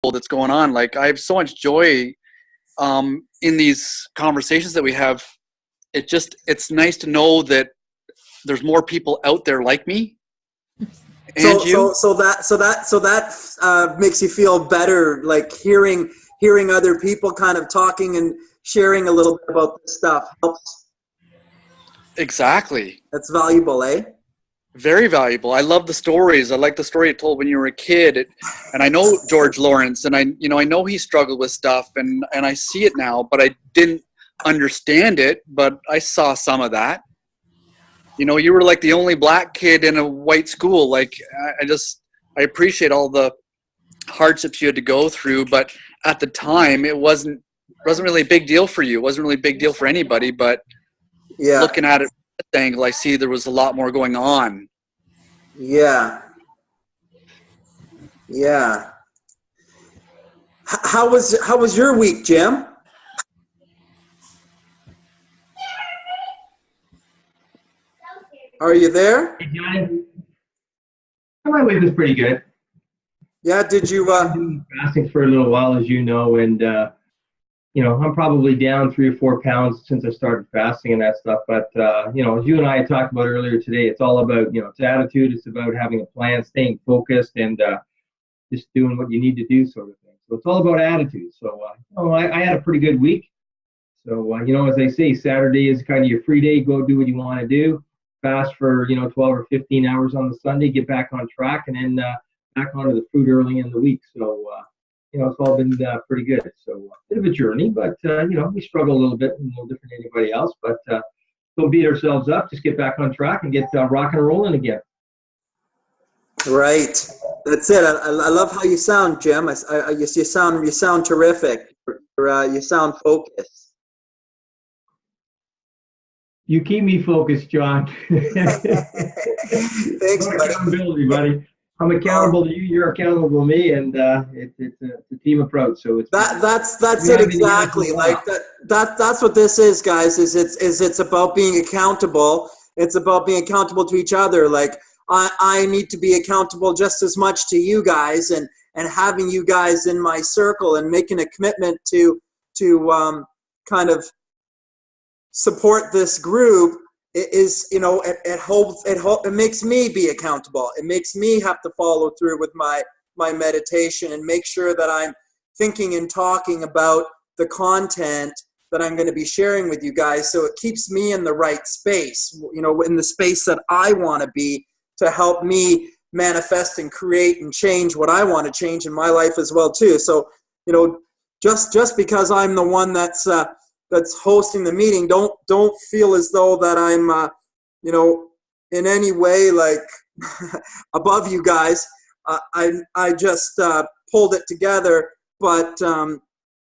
that's going on. Like, I have so much joy in these conversations that we have. It's nice to know that there's more people out there like me and you. So that makes you feel better, like hearing other people kind of talking and sharing a little bit about this stuff helps. Exactly. That's valuable, eh? Very valuable. I love the stories. I like the story you told when you were a kid. And I know George Lawrence, and I know he struggled with stuff, and I see it now, but I didn't understand it, but I saw some of that. You were like the only black kid in a white school. Like, I appreciate all the hardships you had to go through, but at the time it wasn't really a big deal for you. It wasn't really a big deal for anybody, but yeah, looking at it from this angle, I see there was a lot more going on. Yeah. How was your week, Jim? Are you there? Hey, Johnny. My week was pretty good. Yeah, did you I've been fasting for a little while, as you know, and I'm probably down 3 or 4 pounds since I started fasting and that stuff. But as you and I had talked about earlier today, it's all about it's attitude. It's about having a plan, staying focused, and just doing what you need to do, sort of thing. So it's all about attitude. So I had a pretty good week. So as they say, Saturday is kind of your free day. Go do what you want to do. Fast for 12 or 15 hours on the Sunday. Get back on track, and then back onto the food early in the week. So it's all been pretty good. So a bit of a journey, but we struggle a little bit, a little different than anybody else. But don't beat ourselves up. Just get back on track and get rock and rolling again. Right. That's it. I love how you sound, Jim. You sound terrific. You sound focused. You keep me focused, John. Thanks, buddy. Accountability, buddy. I'm accountable to you. You're accountable to me, and it's a team approach. So it's that's it exactly. Like that's what this is, guys. It's about being accountable. It's about being accountable to each other. Like I need to be accountable just as much to you guys, and having you guys in my circle and making a commitment to kind of support this group is, it makes me be accountable. It makes me have to follow through with my meditation and make sure that I'm thinking and talking about the content that I'm going to be sharing with you guys. So it keeps me in the right space, in the space that I want to be, to help me manifest and create and change what I want to change in my life as well too. So, just because I'm the one that's hosting the meeting, don't feel as though that I'm in any way like above you guys. I just pulled it together, but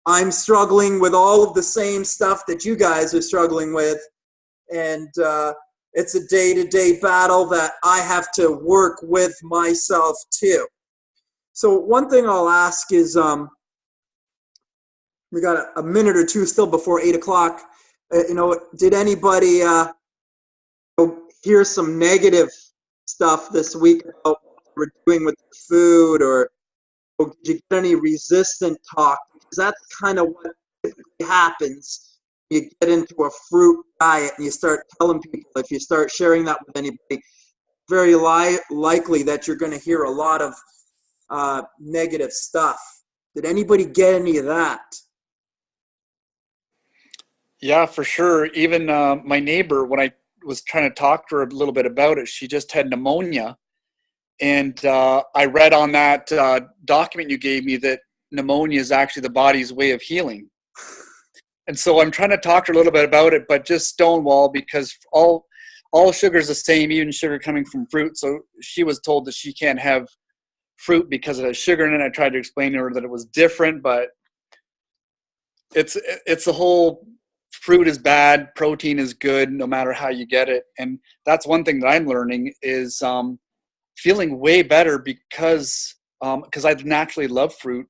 I'm struggling with all of the same stuff that you guys are struggling with, and it's a day-to-day battle that I have to work with myself too. So one thing I'll ask is, we got a minute or two still before 8 o'clock. Did anybody hear some negative stuff this week about what we're doing with the food, or did you get any resistant talk? Because that's kind of what typically happens. You get into a fruit diet and you start telling people, if you start sharing that with anybody, very likely that you're going to hear a lot of negative stuff. Did anybody get any of that? Yeah, for sure. Even my neighbor, when I was trying to talk to her a little bit about it, she just had pneumonia. And I read on that document you gave me that pneumonia is actually the body's way of healing. And so I'm trying to talk to her a little bit about it, but just stonewall, because all sugar is the same, even sugar coming from fruit. So she was told that she can't have fruit because it has sugar in it. I tried to explain to her that it was different, but it's the whole fruit is bad, protein is good, no matter how you get it. And that's one thing that I'm learning is feeling way better because I naturally love fruit.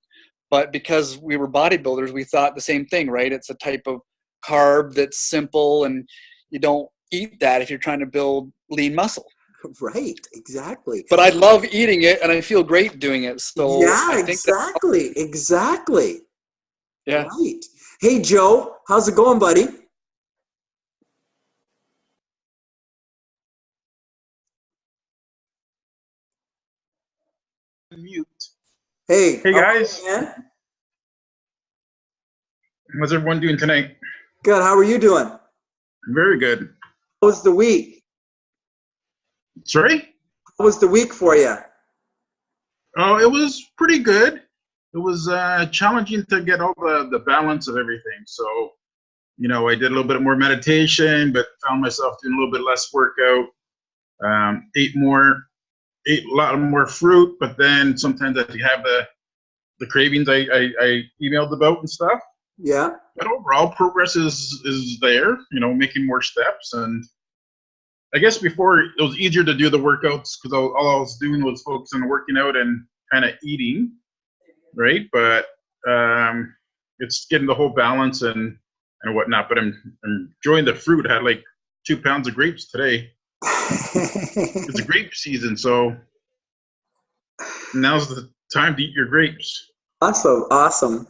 But because we were bodybuilders, we thought the same thing, right? It's a type of carb that's simple, and you don't eat that if you're trying to build lean muscle. Right, exactly. But I love eating it, and I feel great doing it. So Yeah, I think exactly. yeah. Right. Hey, Joe, how's it going, buddy? Mute. Hey, Hey how are you, guys, man? how's everyone doing tonight? Good. How are you doing? Very good. How was the week? Sorry? How was the week for you? Oh, it was pretty good. It was challenging to get all the balance of everything. So, I did a little bit more meditation, but found myself doing a little bit less workout. Ate a lot more fruit, but then sometimes I have the cravings I emailed about and stuff. Yeah. But overall, progress is there. Making more steps. And I guess before it was easier to do the workouts because all I was doing was focusing on working out and kind of eating, right? But it's getting the whole balance and whatnot. But I'm enjoying the fruit. I had like 2 pounds of grapes today. It's a grape season, so now's the time to eat your grapes. Awesome.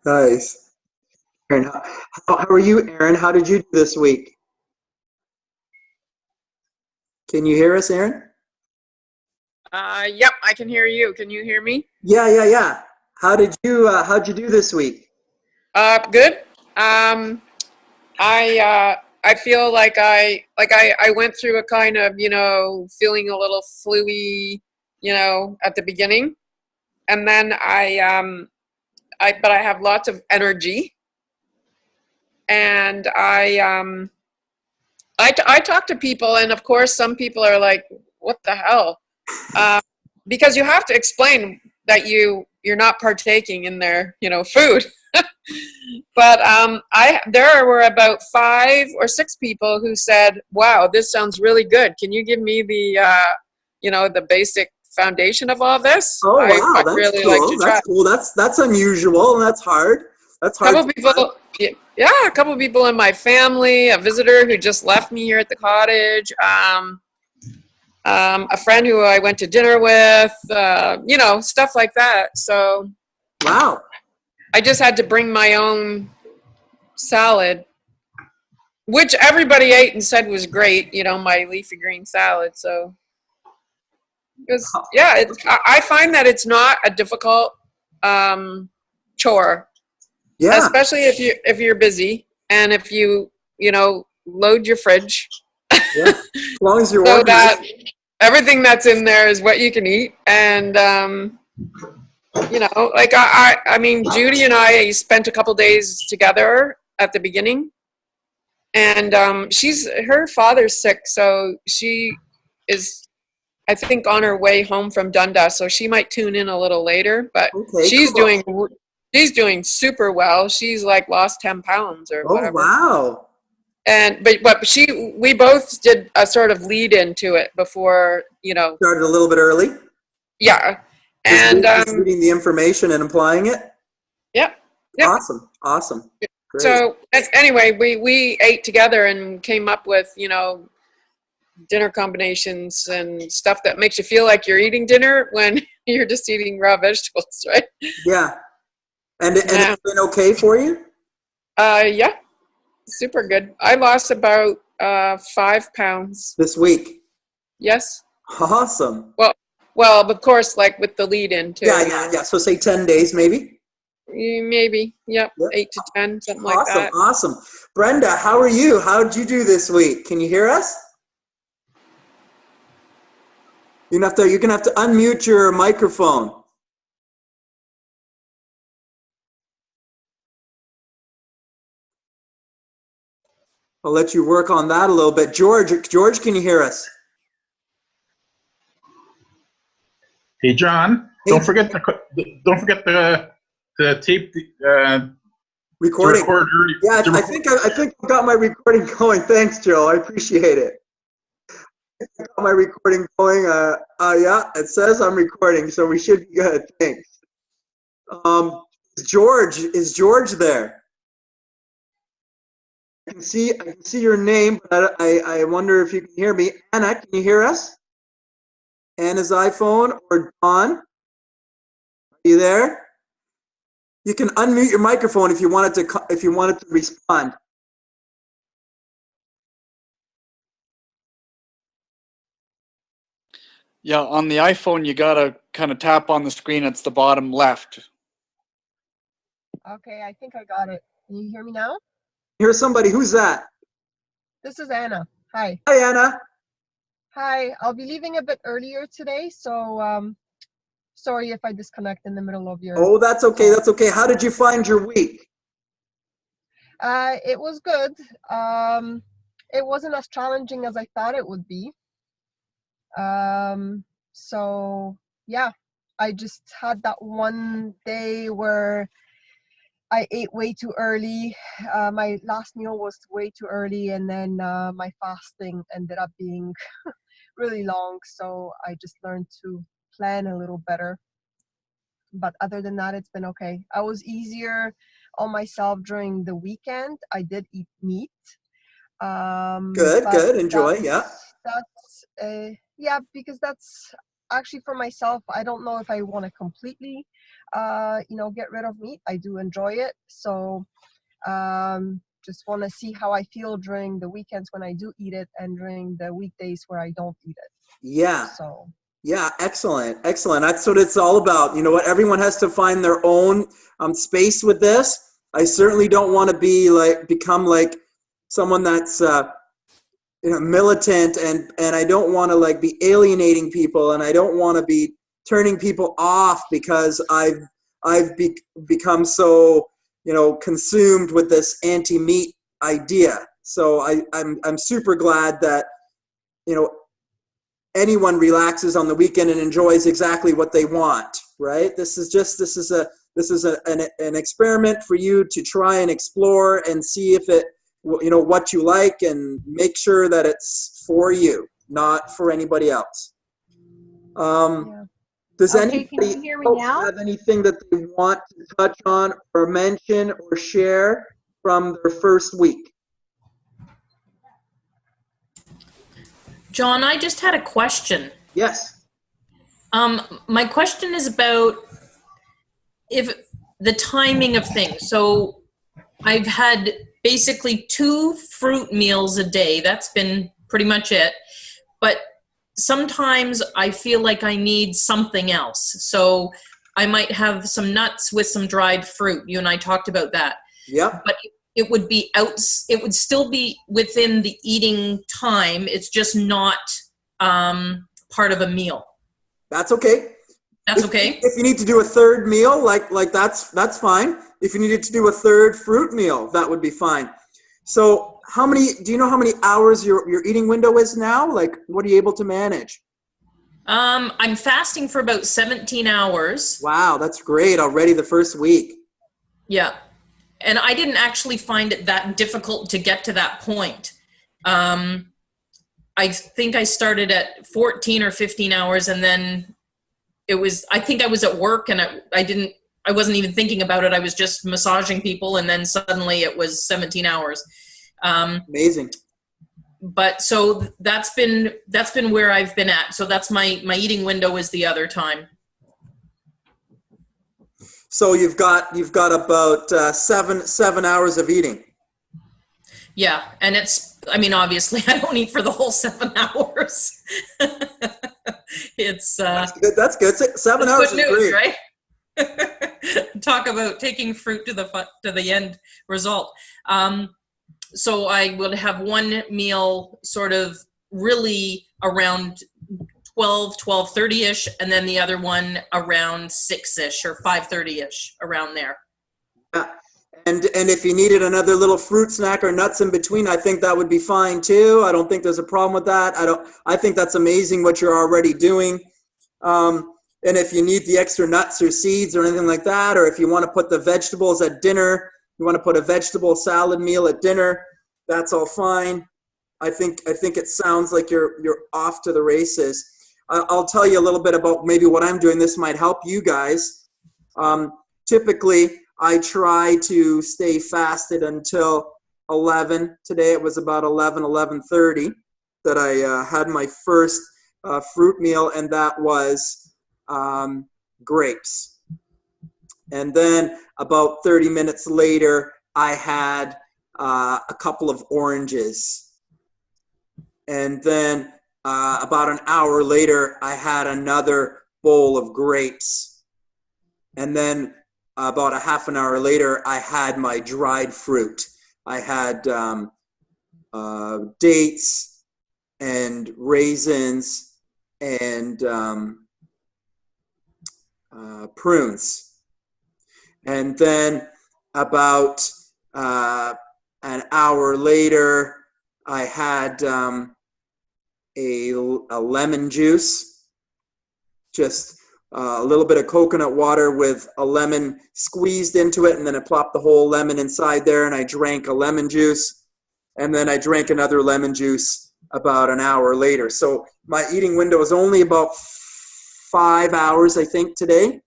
Nice. Aaron, how are you, Aaron? How did you do this week? Can you hear us, Aaron? Yep, I can hear you. Can you hear me? Yeah. How'd you do this week? Good. I feel like I went through a kind of, feeling a little fluey, at the beginning. And then but I have lots of energy. And I talk to people, and of course some people are like, what the hell? Because you have to explain that you're not partaking in their food. But there were about 5 or 6 people who said, wow, this sounds really good. Can you give me the basic foundation of all this? Oh wow, I'd that's really cool. like to try. That's cool. That's unusual and that's hard. That's hard. Couple people, yeah, a couple people in my family, a visitor who just left me here at the cottage, a friend who I went to dinner with, stuff like that. So Wow. I just had to bring my own salad, which everybody ate and said was great, my leafy green salad. So I find that it's not a difficult chore. Yeah. Especially if you're busy and if load your fridge. Yeah. As long as you're So organized. that everything that's in there is what you can eat. And I mean, Judy and I spent a couple days together at the beginning, and her father's sick, so she is, I think, on her way home from Dundas, so she might tune in a little later. But Okay, she's cool. doing super well. She's like lost 10 pounds or whatever. Oh wow. And but we both did a sort of lead into it before, Started a little bit early. yeah. And just reading the information and applying it. Yep. Awesome. Great. So anyway, we ate together and came up with, dinner combinations and stuff that makes you feel like you're eating dinner when you're just eating raw vegetables, right? Yeah. And it's been okay for you? Yeah. Super good. I lost about 5 pounds this week. Yes. Awesome. Well, of course, like with the lead in too. Yeah. So say 10 days, maybe. Maybe. Yep. 8 to 10, something like that. Awesome. Brenda, how are you? How did you do this week? Can you hear us? You're gonna have to unmute your microphone. I'll let you work on that a little bit. George, can you hear us? Hey, John. Hey. Don't forget the tape. Recording. To record yeah, I think I got my recording going. Thanks, Joe. I appreciate it. I got my recording going. Yeah, it says I'm recording, so we should be good. Thanks. Is George there? can see your name, but I wonder if you can hear me. Anna, can you hear us? Anna's iPhone or Dawn? Are you there? You can unmute your microphone if you wanted to respond. Yeah, on the iPhone, you gotta kind of tap on the screen. It's the bottom left. Okay, I think I got it. Can you hear me now? Here's somebody. Who's that? This is Anna. Hi. Hi, Anna. Hi. I'll be leaving a bit earlier today, so sorry if I disconnect in the middle of your. Oh, that's okay. That's okay. How did you find your week? It was good. It wasn't as challenging as I thought it would be. So yeah, I just had that one day where I ate way too early. My last meal was way too early, and then my fasting ended up being really long. So I just learned to plan a little better. But other than that, it's been okay. I was easier on myself during the weekend. I did eat meat. Good. Enjoy. Yeah. Yeah, because that's actually for myself. I don't know if I want to completely, get rid of meat. I do enjoy it. So just want to see how I feel during the weekends when I do eat it and during the weekdays where I don't eat it. Yeah. So. Yeah, excellent. That's what it's all about. You know what? Everyone has to find their own space with this. I certainly don't want to become like someone that's militant, and I don't want to be alienating people, and I don't want to be turning people off because I've become so consumed with this anti-meat idea. So I'm super glad that anyone relaxes on the weekend and enjoys exactly what they want, right? This is an experiment for you to try and explore and see if it, what you like, and make sure that it's for you, not for anybody else. Does anybody have anything that they want to touch on or mention or share from their first week? John, I just had a question. Yes. My question is about if the timing of things. So I've had basically 2 fruit meals a day. That's been pretty much it. But sometimes I feel like I need something else. So I might have some nuts with some dried fruit. You and I talked about that. Yeah. But it would be it would still be within the eating time. It's just not part of a meal. That's okay. That's okay. If you need to do a third meal, like that's fine. If you needed to do a third fruit meal, that would be fine. So do you know how many hours your eating window is now? Like, what are you able to manage? I'm fasting for about 17 hours. Wow, that's great already the first week. Yeah. And I didn't actually find it that difficult to get to that point. I think I started at 14 or 15 hours, and then I think I was at work, and I wasn't even thinking about it. I was just massaging people, and then suddenly it was 17 hours. Amazing. But so that's been where I've been at. So that's my eating window is the other time. So you've got about 7 hours of eating. Yeah, and obviously I don't eat for the whole 7 hours. It's that's good. 7 hours is news, great, right? Talk about taking fruit to the end result. So I would have one meal sort of really around 12:30ish, and then the other one around 6ish or 5:30ish, around there. Yeah. And if you needed another little fruit snack or nuts in between, I think that would be fine too. I don't think there's a problem with that. I think that's amazing what you're already doing. And if you need the extra nuts or seeds or anything like that, or if you want to put the vegetables at dinner, you want to put a vegetable salad meal at dinner, that's all fine. I think it sounds like you're off to the races. I'll tell you a little bit about maybe what I'm doing. This might help you guys. Typically, I try to stay fasted until 11. Today it was about 11:30 that I had my first fruit meal, and that was grapes. And then about 30 minutes later, I had a couple of oranges. And then about an hour later, I had another bowl of grapes. And then about a half an hour later, I had my dried fruit. I had dates and raisins and prunes. And then about an hour later, I had a lemon juice, just a little bit of coconut water with a lemon squeezed into it, and then I plopped the whole lemon inside there, and I drank a lemon juice, and then I drank another lemon juice about an hour later. So my eating window is only about 5 hours, I think, today.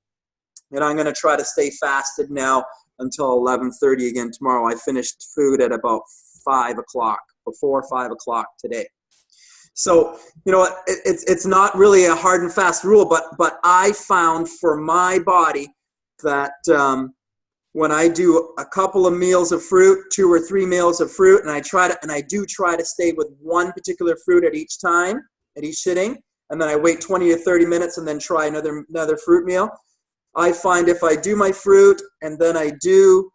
And I'm going to try to stay fasted now until 11:30 again tomorrow. I finished food at about 5 o'clock, before 5 o'clock today. So, you know, it's not really a hard and fast rule, but I found for my body that when I do a couple of meals of fruit, 2 or 3 meals of fruit, and I do try to stay with one particular fruit at each time, at each sitting, and then I wait 20 to 30 minutes and then try another fruit meal. I find if I do my fruit and then I do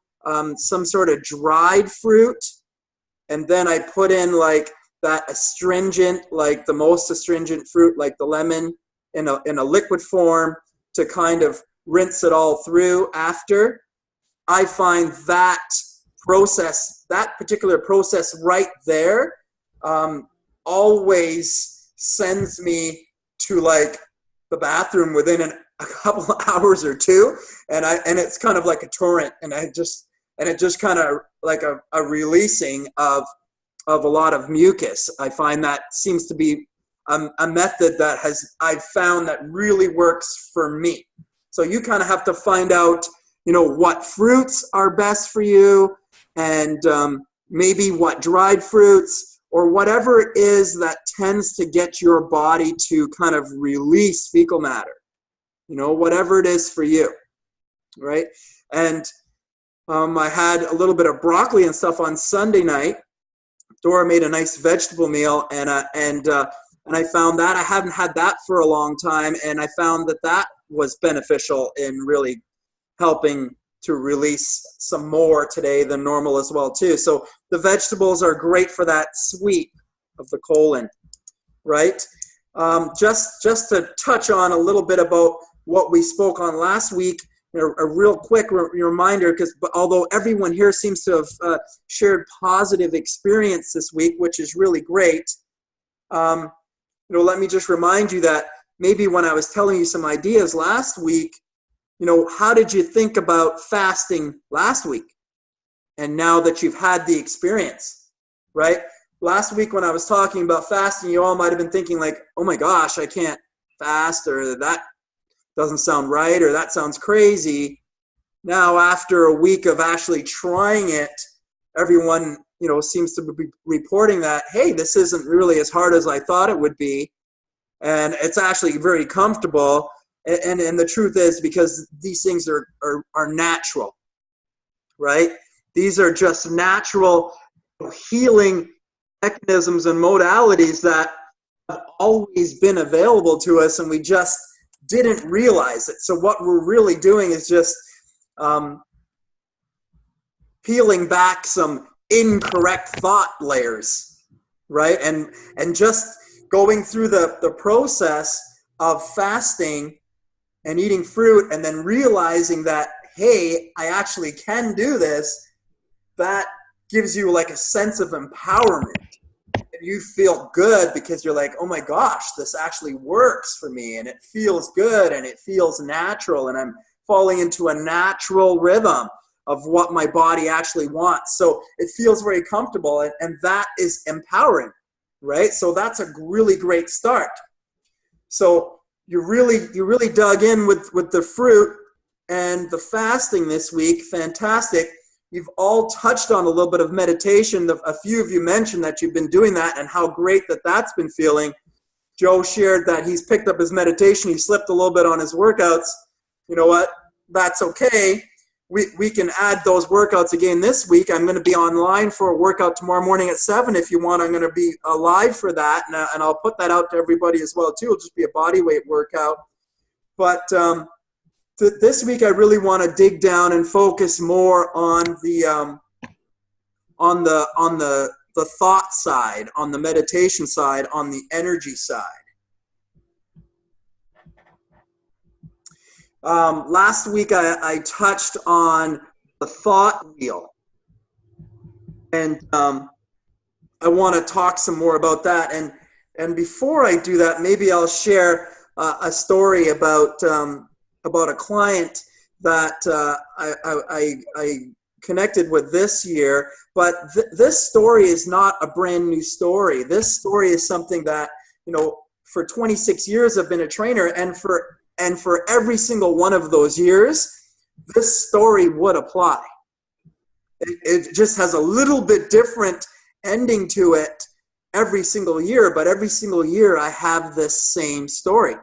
some sort of dried fruit, and then I put in like that astringent, like the most astringent fruit, like the lemon in a liquid form to kind of rinse it all through after, I find that process, that particular process right there, always sends me to like the bathroom within a couple of hours or two, and it's kind of like a torrent, and it just kind of like a releasing of a lot of mucus. I find that seems to be a method that I've found that really works for me. So you kind of have to find out, you know, what fruits are best for you, and maybe what dried fruits or whatever it is that tends to get your body to kind of release fecal matter. You know, whatever it is for you, right? And I had a little bit of broccoli and stuff on Sunday night. Dora made a nice vegetable meal, and I found that I haven't had that for a long time, and I found that was beneficial in really helping to release some more today than normal as well too. So the vegetables are great for that sweep of the colon, right? Just to touch on a little bit about what we spoke on last week, a real quick reminder, because although everyone here seems to have shared positive experience this week, which is really great, let me just remind you that maybe when I was telling you some ideas last week, how did you think about fasting last week? And now that you've had the experience, right? Last week when I was talking about fasting, you all might have been thinking like, oh my gosh, I can't fast, or that doesn't sound right, or that sounds crazy. Now, after a week of actually trying it, everyone, seems to be reporting that, hey, this isn't really as hard as I thought it would be. And it's actually very comfortable. And the truth is, because these things are natural, right? These are just natural healing mechanisms and modalities that have always been available to us, and we just didn't realize it. So what we're really doing is just peeling back some incorrect thought layers, right? And just going through the process of fasting and eating fruit, and then realizing that, hey, I actually can do this, that gives you like a sense of empowerment. You feel good because you're like, oh my gosh, this actually works for me, and it feels good, and it feels natural, and I'm falling into a natural rhythm of what my body actually wants. So it feels very comfortable, and that is empowering, right? So that's a really great start. So you really dug in with the fruit and the fasting this week. Fantastic. you've all touched on a little bit of meditation. A few of you mentioned that you've been doing that and how great that that's been feeling. Joe shared that he's picked up his meditation. He slipped a little bit on his workouts. You know what? That's okay. We can add those workouts again this week. I'm going to be online for a workout tomorrow morning at 7 if you want. I'm going to be live for that, and I'll put that out to everybody as well too. It'll just be a body weight workout. But this week I really want to dig down and focus more on the thought side, on the meditation side, on the energy side. Last week I touched on the thought wheel, and I want to talk some more about that. And before I do that, maybe I'll share a story about a client that I connected with this year. But this story is not a brand new story. This story is something that, for 26 years I've been a trainer, and for every single one of those years, this story would apply. It just has a little bit different ending to it every single year, but every single year I have this same story.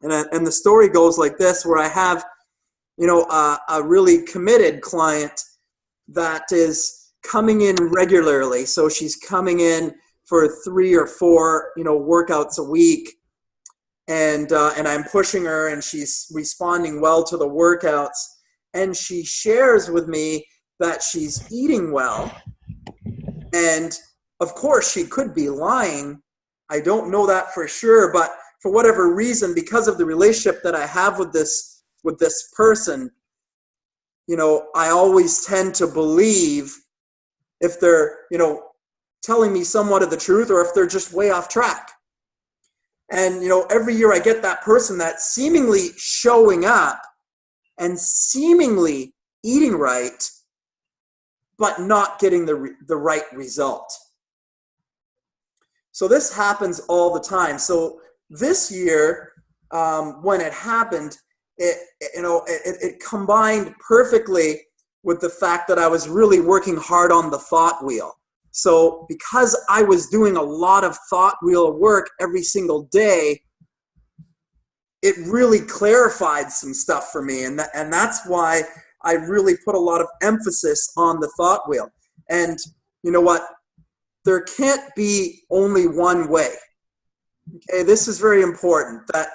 And the story goes like this, where I have, a really committed client that is coming in regularly. So she's coming in for 3 or 4, workouts a week. And I'm pushing her, and she's responding well to the workouts. And she shares with me that she's eating well. And of course, she could be lying. I don't know that for sure, but for whatever reason, because of the relationship that I have with this person, I always tend to believe if they're, telling me somewhat of the truth, or if they're just way off track. And, every year I get that person that's seemingly showing up and seemingly eating right, but not getting the right result. So this happens all the time. So this year, when it happened, it combined perfectly with the fact that I was really working hard on the thought wheel. So because I was doing a lot of thought wheel work every single day, it really clarified some stuff for me. And that's why I really put a lot of emphasis on the thought wheel. And you know what? There can't be only one way. Okay, this is very important that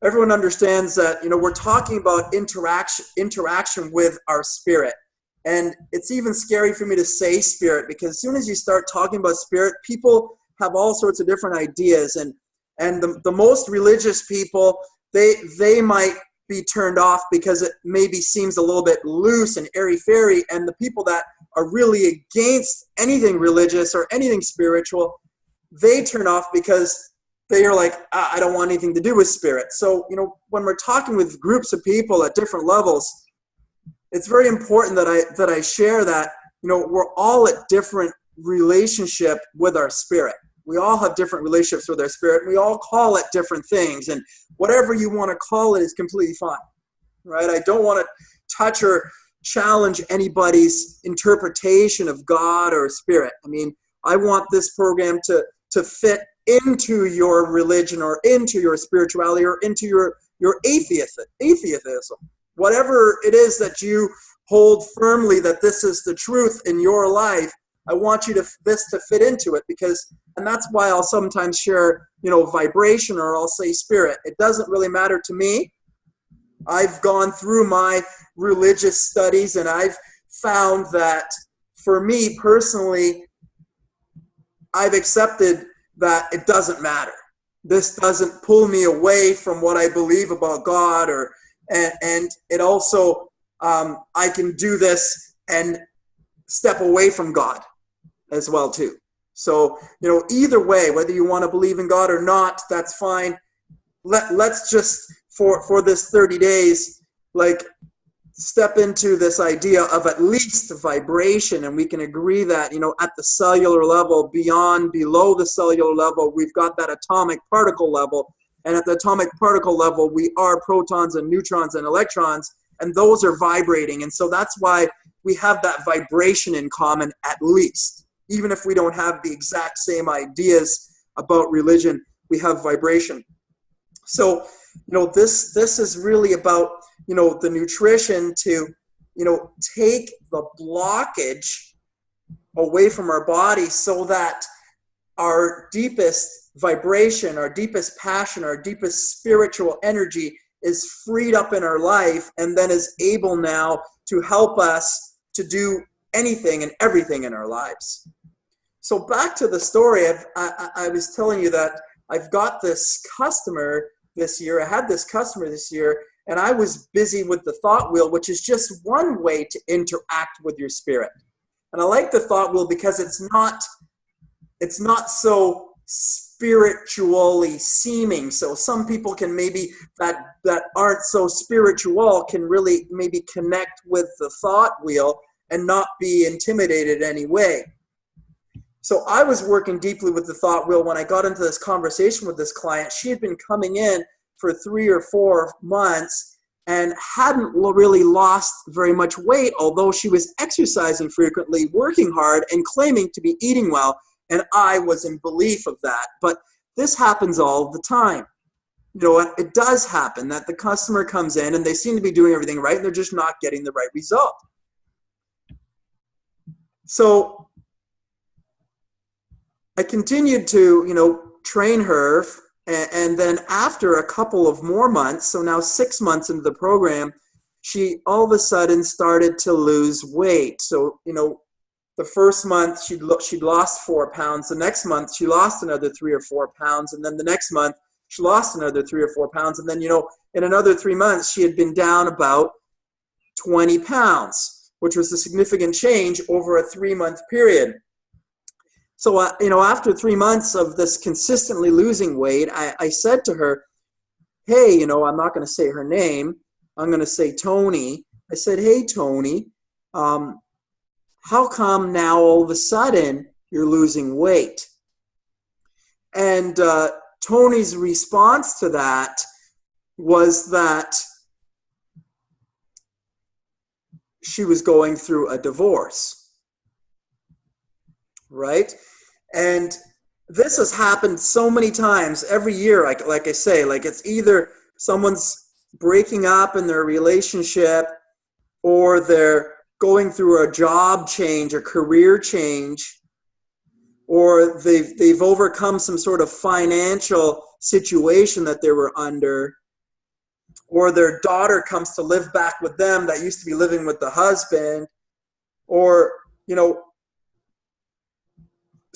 everyone understands that, we're talking about interaction with our spirit. And it's even scary for me to say spirit, because as soon as you start talking about spirit, people have all sorts of different ideas. And the most religious people, they might be turned off because it maybe seems a little bit loose and airy-fairy. And the people that are really against anything religious or anything spiritual, they turn off because they are like, I don't want anything to do with spirit. So, when we're talking with groups of people at different levels, it's very important that I share that, we're all at different relationship with our spirit. We all have different relationships with our spirit. We all call it different things, and whatever you want to call it is completely fine, right? I don't want to touch or challenge anybody's interpretation of God or spirit. I mean, I want this program to fit into your religion or into your spirituality or into your atheism. Whatever it is that you hold firmly that this is the truth in your life, I want this to fit into it, and that's why I'll sometimes share, vibration, or I'll say spirit. It doesn't really matter to me. I've gone through my religious studies, and I've found that for me personally, I've accepted that it doesn't matter. This doesn't pull me away from what I believe about God, and it also, I can do this and step away from God as well too. So, either way, whether you want to believe in God or not, that's fine. Let's just, for this 30 days, step into this idea of at least vibration, and we can agree that, at the cellular level, below the cellular level, we've got that atomic particle level. And at the atomic particle level, we are protons and neutrons and electrons, and those are vibrating. And so that's why, we have that vibration in common at least. Even if we don't have the exact same ideas about religion, we have vibration. So, this is really about, the nutrition to, take the blockage away from our body so that our deepest vibration, our deepest passion, our deepest spiritual energy is freed up in our life and then is able now to help us to do anything and everything in our lives. So back to the story, I was telling you that I've got this customer this year. I had this customer this year, and I was busy with the thought wheel, which is just one way to interact with your spirit. And I like the thought wheel because it's not so spiritually seeming. So some people can maybe that aren't so spiritual can really maybe connect with the thought wheel and not be intimidated in any way. So I was working deeply with the thought wheel when I got into this conversation with this client. She had been coming in for 3 or 4 months and hadn't really lost very much weight, although she was exercising frequently, working hard, and claiming to be eating well. And I was in belief of that. But this happens all the time. It does happen that the customer comes in and they seem to be doing everything right and they're just not getting the right result. So I continued to, train her. And then after a couple of more months, so now 6 months into the program, she all of a sudden started to lose weight. So, the first month she'd lost 4 pounds. The next month she lost another 3 or 4 pounds. And then the next month she lost another 3 or 4 pounds. And then, in another 3 months, she had been down about 20 pounds, which was a significant change over a 3-month period. So, after 3 months of this consistently losing weight, I said to her, hey, I'm not going to say her name. I'm going to say Tony. I said, hey, Tony, how come now all of a sudden you're losing weight? And Tony's response to that was that she was going through a divorce, right? And this has happened so many times every year, like I say, it's either someone's breaking up in their relationship or they're going through a job change, a career change, or they've overcome some sort of financial situation that they were under, or their daughter comes to live back with them that used to be living with the husband, or,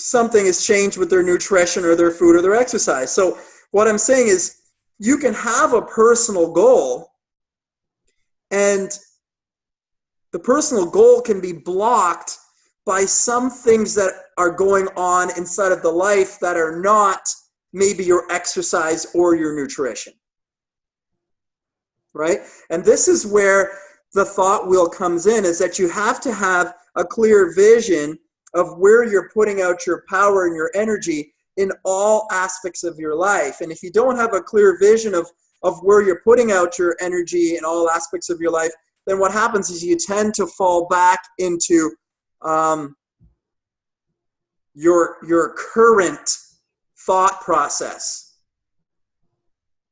something has changed with their nutrition or their food or their exercise. So what I'm saying is you can have a personal goal, and the personal goal can be blocked by some things that are going on inside of the life that are not maybe your exercise or your nutrition, right? And this is where the thought wheel comes in, is that you have to have a clear vision of where you're putting out your power and your energy in all aspects of your life. And if you don't have a clear vision of where you're putting out your energy in all aspects of your life, then what happens is you tend to fall back into your current thought process.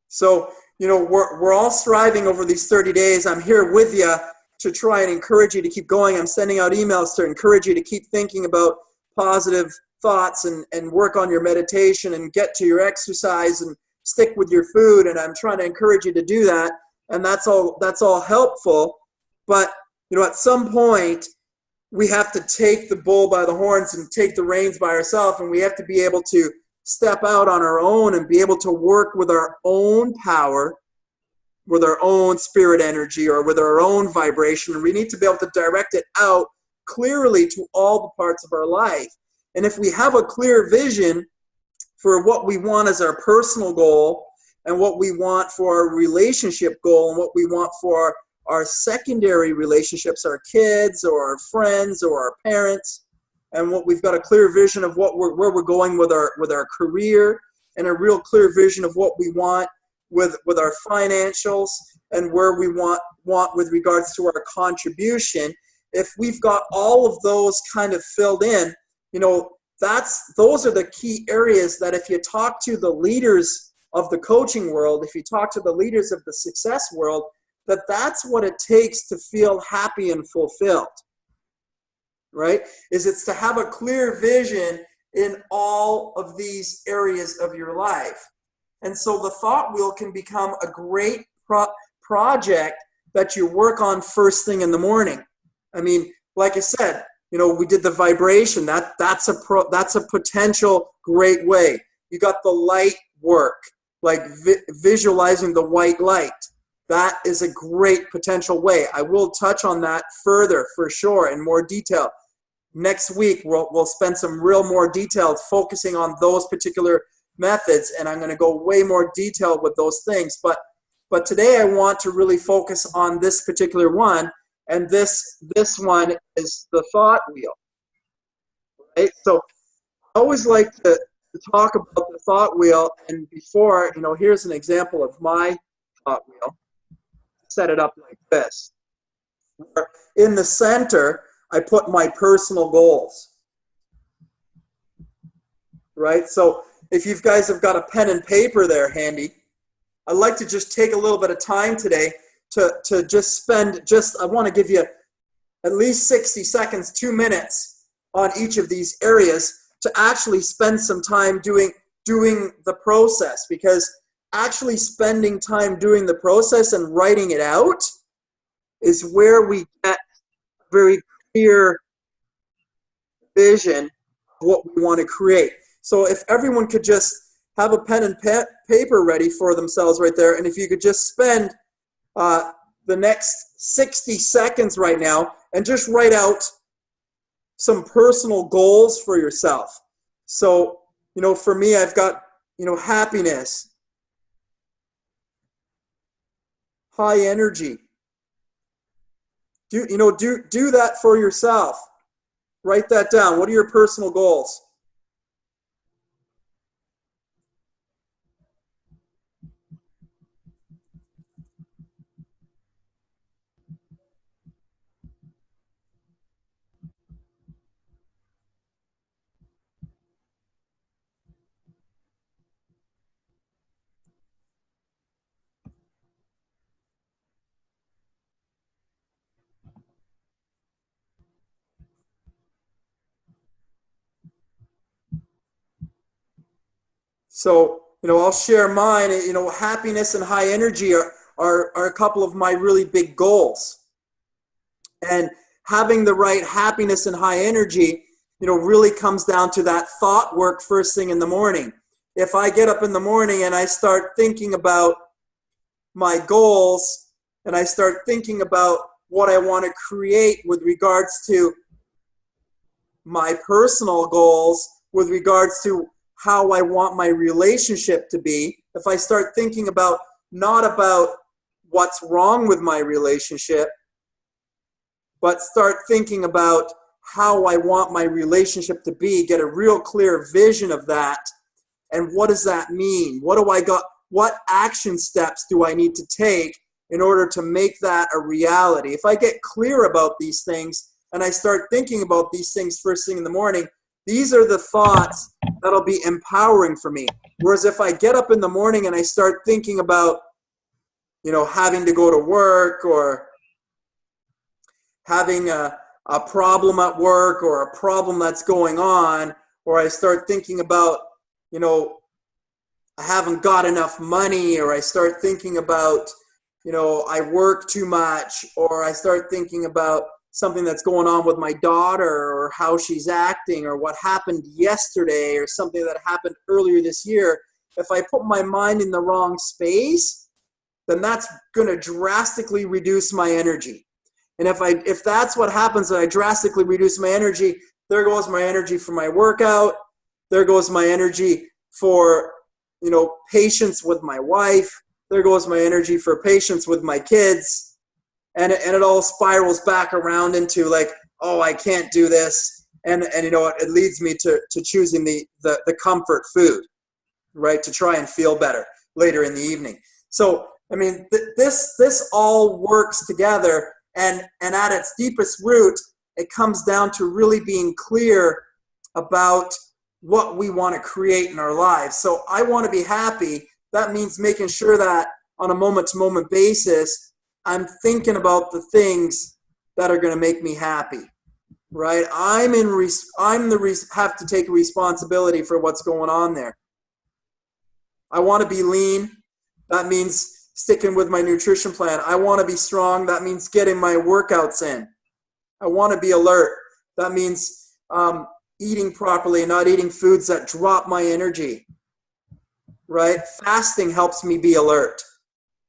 So, we're all striving over these 30 days. I'm here with you to try and encourage you to keep going. I'm sending out emails to encourage you to keep thinking about positive thoughts and work on your meditation and get to your exercise and stick with your food. And I'm trying to encourage you to do that. And that's all helpful. But, at some point, we have to take the bull by the horns and take the reins by ourselves. And we have to be able to step out on our own and be able to work with our own power, with our own spirit energy, or with our own vibration. And we need to be able to direct it out clearly to all the parts of our life. And if we have a clear vision for what we want as our personal goal, and what we want for our relationship goal, and what we want for our secondary relationships, our kids or our friends or our parents, and what we've got a clear vision of where we're going with our career, and a real clear vision of what we want with our financials, and where we want with regards to our contribution, if we've got all of those kind of filled in, you know, those are the key areas that if you talk to the leaders of the coaching world, if you talk to the leaders of the success world, that's what it takes to feel happy and fulfilled, right? It's to have a clear vision in all of these areas of your life. And so the thought wheel can become a great project that you work on first thing in the morning. I mean, like I said, you know, we did the vibration. That's a potential great way. You got the light work, like visualizing the white light. That is a great potential way. I will touch on that further for sure in more detail. Next week, we'll spend some real more detail focusing on those particular methods, and I'm going to go way more detailed with those things. But today I want to really focus on this particular one, and this one is the thought wheel. Right? So I always like to talk about the thought wheel, and before, you know, here's an example of my thought wheel. Set it up like this. In the center, I put my personal goals. Right? So if you guys have got a pen and paper there handy, I'd like to just take a little bit of time today to just spend, I want to give you at least 60 seconds, 2 minutes on each of these areas to actually spend some time doing the process, because actually spending time doing the process and writing it out is where we get a very clear vision of what we want to create. So if everyone could just have a pen and paper ready for themselves right there, and if you could just spend the next 60 seconds right now and just write out some personal goals for yourself. So, you know, for me, I've got, you know, happiness, high energy. Do that for yourself. Write that down. What are your personal goals? So, you know, I'll share mine. You know, happiness and high energy are a couple of my really big goals. And having the right happiness and high energy, you know, really comes down to that thought work first thing in the morning. If I get up in the morning and I start thinking about my goals and I start thinking about what I want to create with regards to my personal goals, with regards to how I want my relationship to be, if I start thinking about not about what's wrong with my relationship, but start thinking about how I want my relationship to be, get a real clear vision of that, and what does that mean? What action steps do I need to take in order to make that a reality? If I get clear about these things and I start thinking about these things first thing in the morning, these are the thoughts that'll be empowering for me. Whereas if I get up in the morning and I start thinking about, you know, having to go to work or having a problem at work or a problem that's going on, or I start thinking about, you know, I haven't got enough money, or I start thinking about, you know, I work too much, or I start thinking about something that's going on with my daughter or how she's acting or what happened yesterday or something that happened earlier this year, if I put my mind in the wrong space, then that's going to drastically reduce my energy. And if that's what happens, and I drastically reduce my energy, there goes my energy for my workout. There goes my energy for, you know, patience with my wife. There goes my energy for patience with my kids. And it all spirals back around into like, oh, I can't do this. And you know, it leads me to choosing the comfort food, right, to try and feel better later in the evening. So, I mean, this all works together. And at its deepest root, it comes down to really being clear about what we want to create in our lives. So I want to be happy. That means making sure that on a moment-to-moment basis, I'm thinking about the things that are going to make me happy, right? Have to take responsibility for what's going on there. I want to be lean. That means sticking with my nutrition plan. I want to be strong. That means getting my workouts in. I want to be alert. That means eating properly and not eating foods that drop my energy, right? Fasting helps me be alert,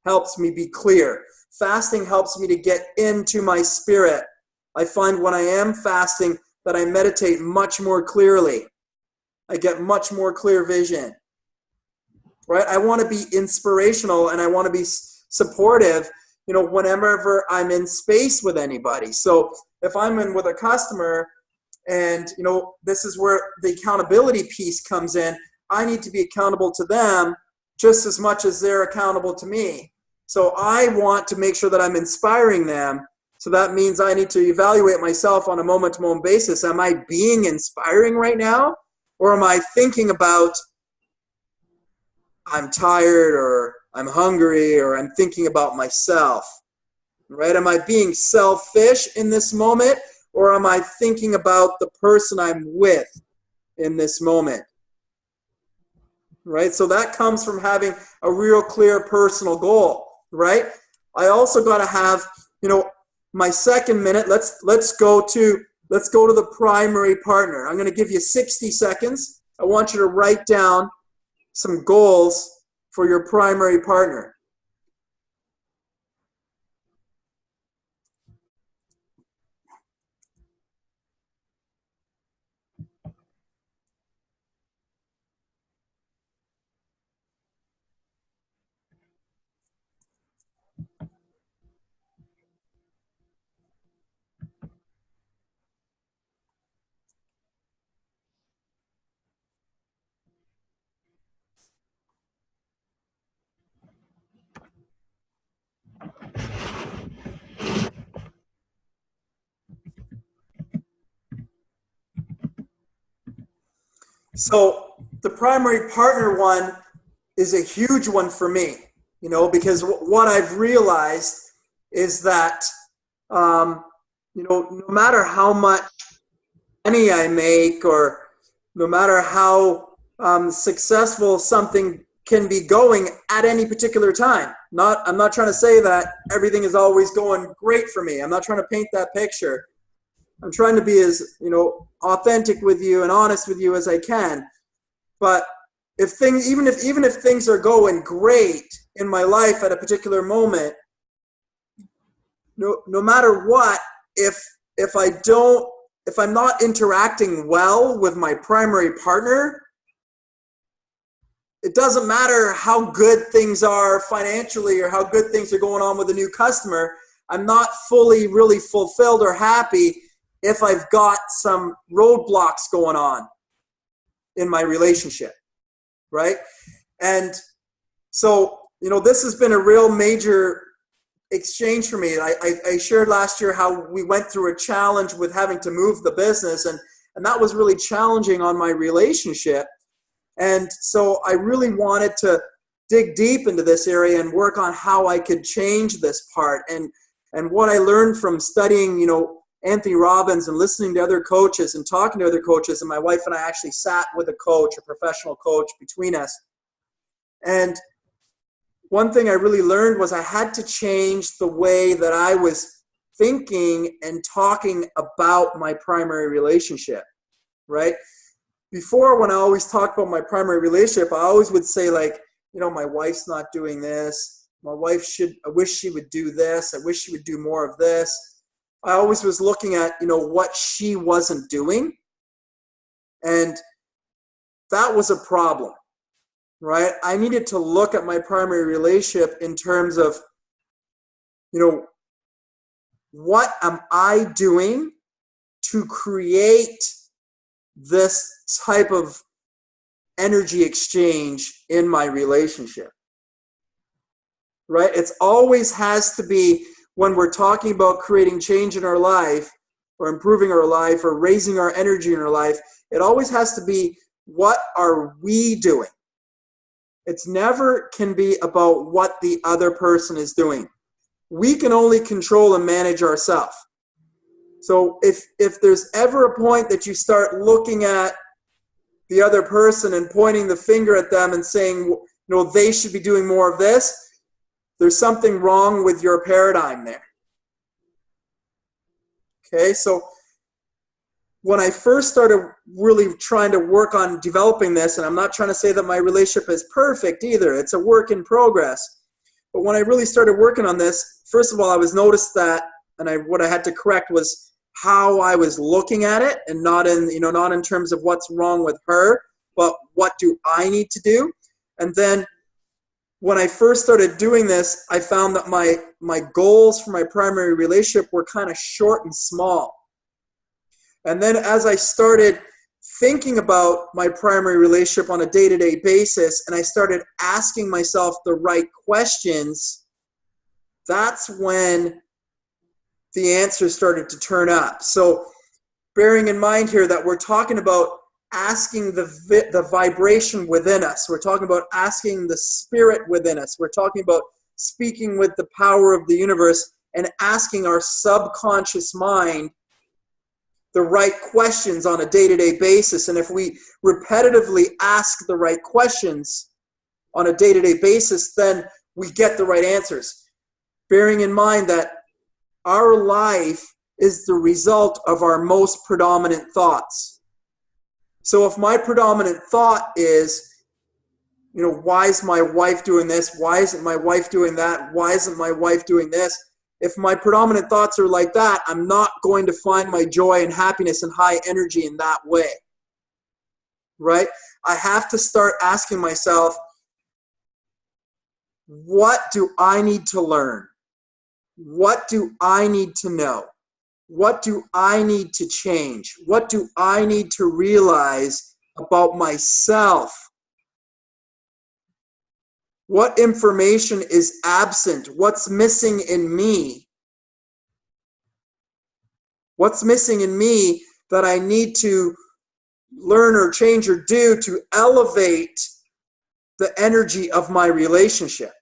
helps me be clear. Fasting helps me to get into my spirit. I find when I am fasting that I meditate much more clearly. I get much more clear vision, right? I want to be inspirational and I want to be supportive, whenever I'm in space with anybody. So if I'm in with a customer and, this is where the accountability piece comes in, I need to be accountable to them just as much as they're accountable to me. So I want to make sure that I'm inspiring them. So that means I need to evaluate myself on a moment-to-moment basis. Am I being inspiring right now? Or am I thinking about I'm tired or I'm hungry or I'm thinking about myself, right? Am I being selfish in this moment or am I thinking about the person I'm with in this moment, right? So that comes from having a real clear personal goal, right? I also got to have, my second minute, let's go to the primary partner. I'm going to give you 60 seconds. I want you to write down some goals for your primary partner. So the primary partner one is a huge one for me, because what I've realized is that, no matter how much money I make or no matter how successful something can be going at any particular time. I'm not trying to say that everything is always going great for me. I'm not trying to paint that picture. I'm trying to be as, authentic with you and honest with you as I can. But even if things are going great in my life at a particular moment, no matter what, if I'm not interacting well with my primary partner, it doesn't matter how good things are financially or how good things are going on with a new customer. I'm not fully really fulfilled or happy if I've got some roadblocks going on in my relationship, right? And so, this has been a real major exchange for me. I shared last year how we went through a challenge with having to move the business, and that was really challenging on my relationship. And so I really wanted to dig deep into this area and work on how I could change this part. And what I learned from studying, Anthony Robbins and listening to other coaches and talking to other coaches, and my wife and I actually sat with a coach, a professional coach between us. And one thing I really learned was I had to change the way that I was thinking and talking about my primary relationship, right? Before, when I always talked about my primary relationship, I always would say my wife's not doing this. I wish she would do this. I wish she would do more of this. I always was looking at, what she wasn't doing. And that was a problem, right? I needed to look at my primary relationship in terms of, what am I doing to create this type of energy exchange in my relationship, right? It's always has to be, when we're talking about creating change in our life, or improving our life or raising our energy in our life, it always has to be, what are we doing? It's never can be about what the other person is doing. We can only control and manage ourselves. So if there's ever a point that you start looking at the other person and pointing the finger at them and saying, they should be doing more of this, there's something wrong with your paradigm there. Okay, so when I first started really trying to work on developing this, and I'm not trying to say that my relationship is perfect either, it's a work in progress. But when I really started working on this, first of all, I was noticed that, and what I had to correct was how I was looking at it, and not in terms of what's wrong with her, but what do I need to do? And then when I first started doing this, I found that my goals for my primary relationship were kind of short and small. And then as I started thinking about my primary relationship on a day-to-day basis, and I started asking myself the right questions, that's when the answers started to turn up. So bearing in mind here that we're talking about asking the vibration within us. We're talking about asking the spirit within us. We're talking about speaking with the power of the universe and asking our subconscious mind the right questions on a day-to-day basis. And if we repetitively ask the right questions on a day-to-day basis, then we get the right answers. Bearing in mind that our life is the result of our most predominant thoughts. So if my predominant thought is, why is my wife doing this? Why isn't my wife doing that? Why isn't my wife doing this? If my predominant thoughts are like that, I'm not going to find my joy and happiness and high energy in that way, right? I have to start asking myself, what do I need to learn? What do I need to know? What do I need to change? What do I need to realize about myself? What information is absent? What's missing in me? What's missing in me that I need to learn or change or do to elevate the energy of my relationship?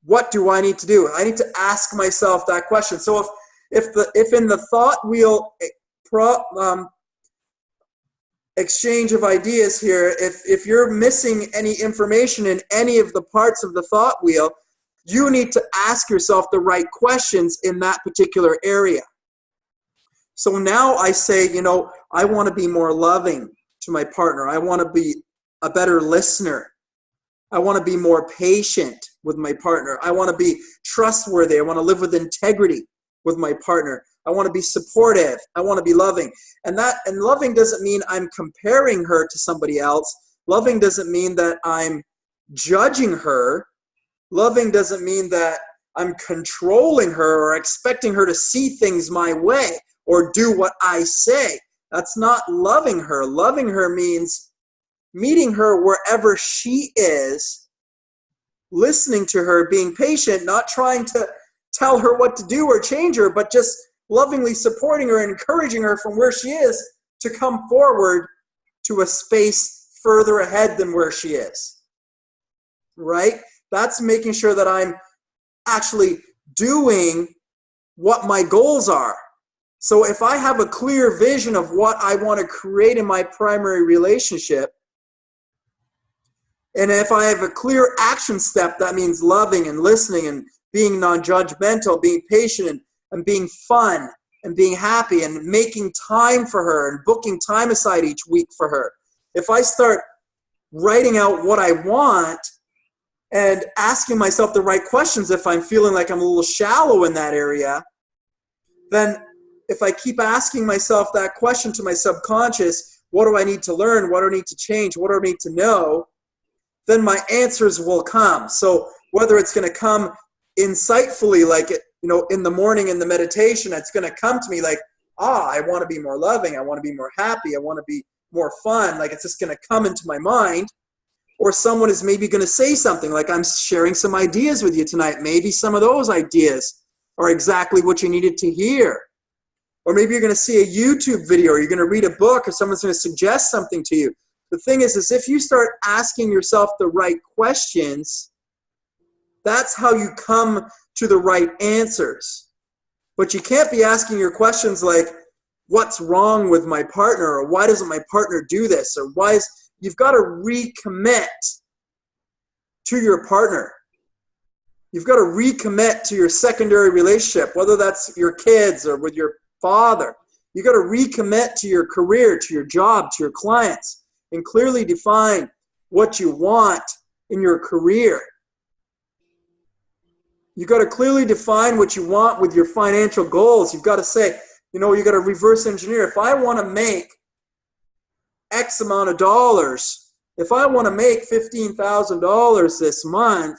What do I need to do? I need to ask myself that question. So if in the thought wheel exchange of ideas here, if you're missing any information in any of the parts of the thought wheel, you need to ask yourself the right questions in that particular area. So now I say, I want to be more loving to my partner. I want to be a better listener. I want to be more patient with my partner. I want to be trustworthy. I want to live with integrity with my partner. I want to be supportive. I want to be loving. And loving doesn't mean I'm comparing her to somebody else. Loving doesn't mean that I'm judging her. Loving doesn't mean that I'm controlling her or expecting her to see things my way or do what I say. That's not loving her. Loving her means meeting her wherever she is, listening to her, being patient, not trying to tell her what to do or change her, but just lovingly supporting her and encouraging her from where she is to come forward to a space further ahead than where she is. Right? That's making sure that I'm actually doing what my goals are. So if I have a clear vision of what I want to create in my primary relationship, and if I have a clear action step, that means loving and listening and being non-judgmental, being patient and being fun and being happy and making time for her and booking time aside each week for her. If I start writing out what I want and asking myself the right questions, if I'm feeling like I'm a little shallow in that area, then if I keep asking myself that question to my subconscious, what do I need to learn? What do I need to change? What do I need to know? Then my answers will come. So whether it's going to come insightfully, like in the morning in the meditation, it's going to come to me like, I want to be more loving. I want to be more happy. I want to be more fun. Like it's just going to come into my mind. Or someone is maybe going to say something like, I'm sharing some ideas with you tonight. Maybe some of those ideas are exactly what you needed to hear. Or maybe you're going to see a YouTube video, or you're going to read a book, or someone's going to suggest something to you. The thing is if you start asking yourself the right questions, that's how you come to the right answers. But you can't be asking your questions like, what's wrong with my partner? Or why doesn't my partner do this? Or you've got to recommit to your partner. You've got to recommit to your secondary relationship, whether that's your kids or with your father. You've got to recommit to your career, to your job, to your clients, and clearly define what you want in your career. You've got to clearly define what you want with your financial goals. You've got to say, you've got to reverse engineer. If I want to make X amount of dollars, if I want to make $15,000 this month,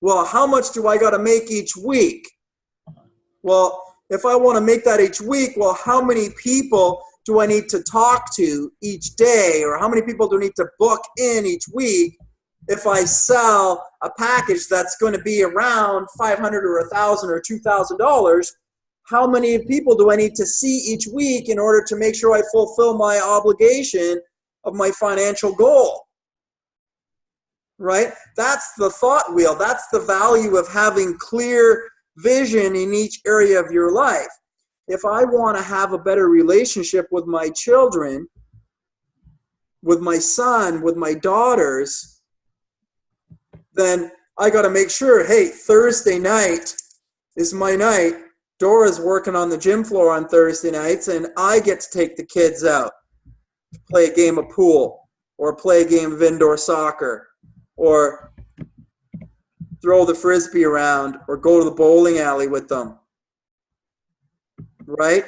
well, how much do I got to make each week? Well, if I want to make that each week, well, how many people do I need to talk to each day? Or how many people do I need to book in each week if I sell a package that's going to be around $500 or $1,000 or $2,000? How many people do I need to see each week in order to make sure I fulfill my obligation of my financial goal? Right? That's the thought wheel. That's the value of having clear vision in each area of your life. If I want to have a better relationship with my children, with my son, with my daughters, then I got to make sure, hey, Thursday night is my night. Dora's working on the gym floor on Thursday nights, and I get to take the kids out to play a game of pool or play a game of indoor soccer or throw the frisbee around or go to the bowling alley with them. Right?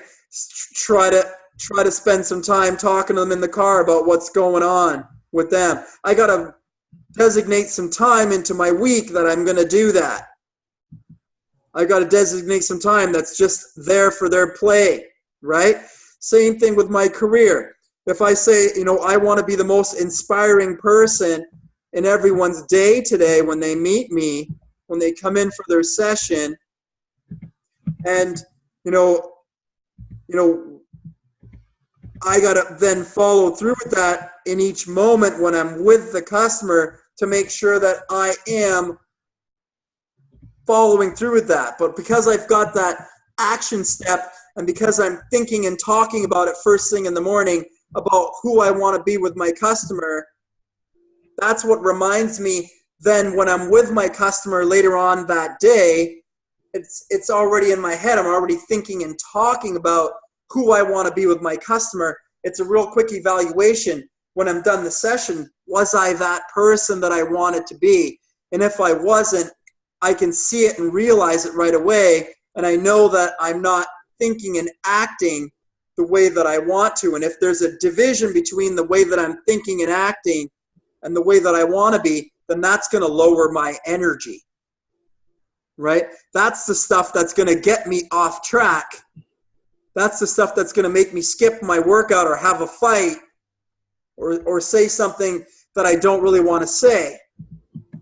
Try to spend some time talking to them in the car about what's going on with them. I got to designate some time into my week that I'm going to do that. I got to designate some time that's just there for their play, right? Same thing with my career. If I say, I want to be the most inspiring person in everyone's day today when they meet me, when they come in for their session, and, I got to then follow through with that in each moment when I'm with the customer to make sure that I am following through with that. But because I've got that action step, and because I'm thinking and talking about it first thing in the morning about who I want to be with my customer, that's what reminds me then when I'm with my customer later on that day, it's already in my head. I'm already thinking and talking about who I want to be with my customer. It's a real quick evaluation when I'm done the session. Was I that person that I wanted to be? And if I wasn't, I can see it and realize it right away. And I know that I'm not thinking and acting the way that I want to. And if there's a division between the way that I'm thinking and acting and the way that I want to be, then that's going to lower my energy. Right? That's the stuff that's going to get me off track. That's the stuff that's going to make me skip my workout or have a fight or say something that I don't really want to say.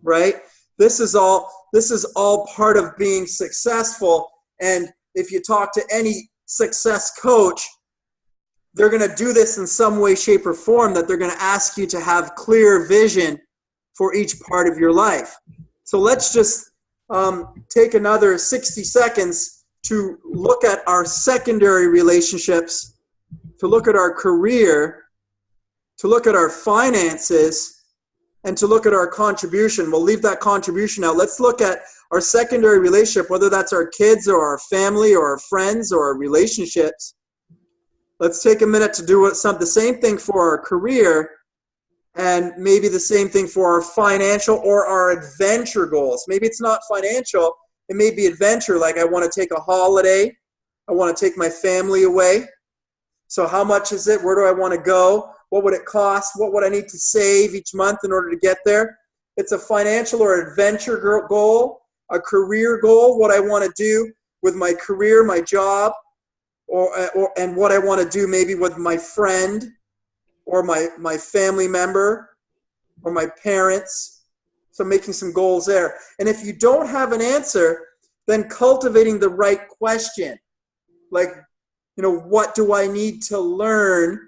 Right? This is all part of being successful. And if you talk to any success coach, they're going to do this in some way, shape, or form, that they're going to ask you to have clear vision for each part of your life. So let's just take another 60 seconds to look at our secondary relationships, to look at our career, to look at our finances, and to look at our contribution. We'll leave that contribution out. Let's look at our secondary relationship, whether that's our kids or our family or our friends or our relationships. Let's take a minute to do the same thing for our career, and maybe the same thing for our financial or our adventure goals. Maybe it's not financial. It may be adventure, like I want to take a holiday. I want to take my family away. So how much is it? Where do I want to go? What would it cost? What would I need to save each month in order to get there? It's a financial or adventure goal, a career goal, what I want to do with my career, my job, and what I want to do maybe with my friend or my family member or my parents. So making some goals there. And if you don't have an answer, then cultivating the right question. Like, what do I need to learn?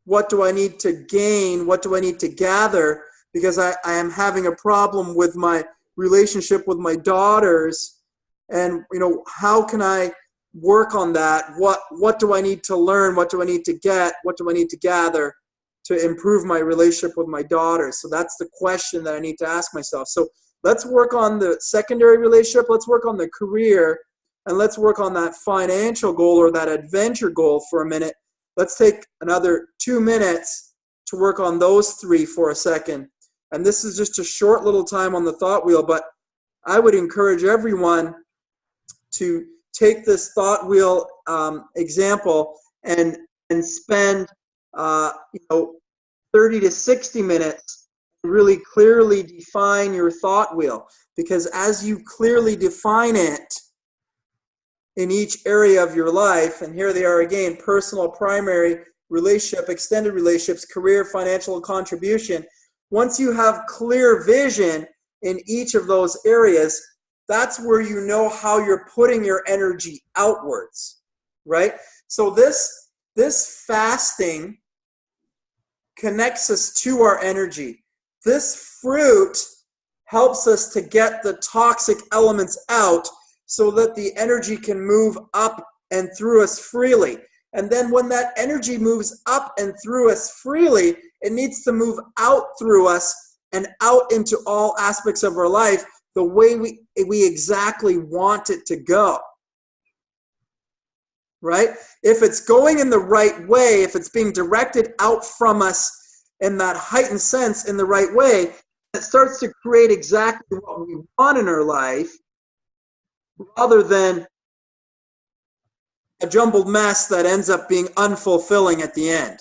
What do I need to gain? What do I need to gather? Because I am having a problem with my relationship with my daughters. And, how can I work on that? What do I need to learn? What do I need to get? What do I need to gather to improve my relationship with my daughters? So that's the question that I need to ask myself. So let's work on the secondary relationship. Let's work on the career. And let's work on that financial goal or that adventure goal for a minute. Let's take another 2 minutes to work on those three for a second. And this is just a short little time on the thought wheel, but I would encourage everyone to take this thought wheel example and spend 30 to 60 minutes to really clearly define your thought wheel. Because as you clearly define it in each area of your life, and here they are again, personal, primary, relationship, extended relationships, career, financial contribution. Once you have clear vision in each of those areas, that's where you know how you're putting your energy outwards, right? So this fasting connects us to our energy. This fruit helps us to get the toxic elements out so that the energy can move up and through us freely. And then when that energy moves up and through us freely, it needs to move out through us and out into all aspects of our life the way we exactly want it to go. Right? If it's going in the right way, if it's being directed out from us in that heightened sense in the right way, it starts to create exactly what we want in our life rather than a jumbled mess that ends up being unfulfilling at the end.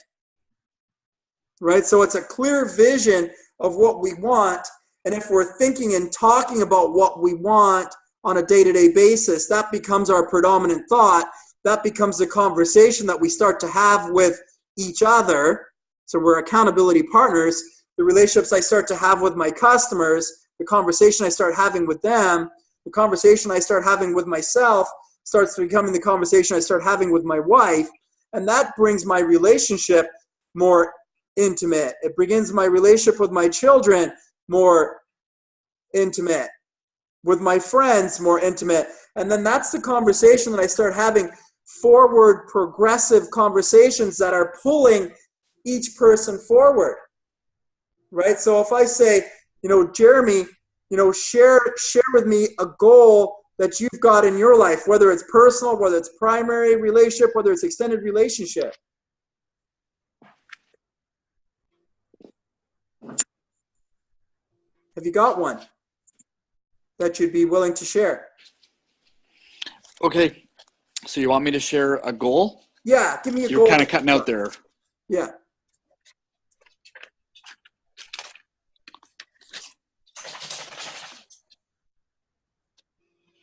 Right? So it's a clear vision of what we want. And if we're thinking and talking about what we want on a day-to-day basis, that becomes our predominant thought. That becomes the conversation that we start to have with each other. So we're accountability partners. The relationships I start to have with my customers, the conversation I start having with them, the conversation I start having with myself starts becoming the conversation I start having with my wife. And that brings my relationship more intimate. It begins my relationship with my children more intimate, with my friends more intimate. And then that's the conversation that I start having, forward progressive conversations that are pulling each person forward. Right? So if I say, Jeremy, share with me a goal that you've got in your life, whether it's personal, whether it's primary relationship, whether it's extended relationship. Have you got one that you'd be willing to share? Okay. So you want me to share a goal? Yeah, give me a goal. You're kind of cutting out there. Yeah.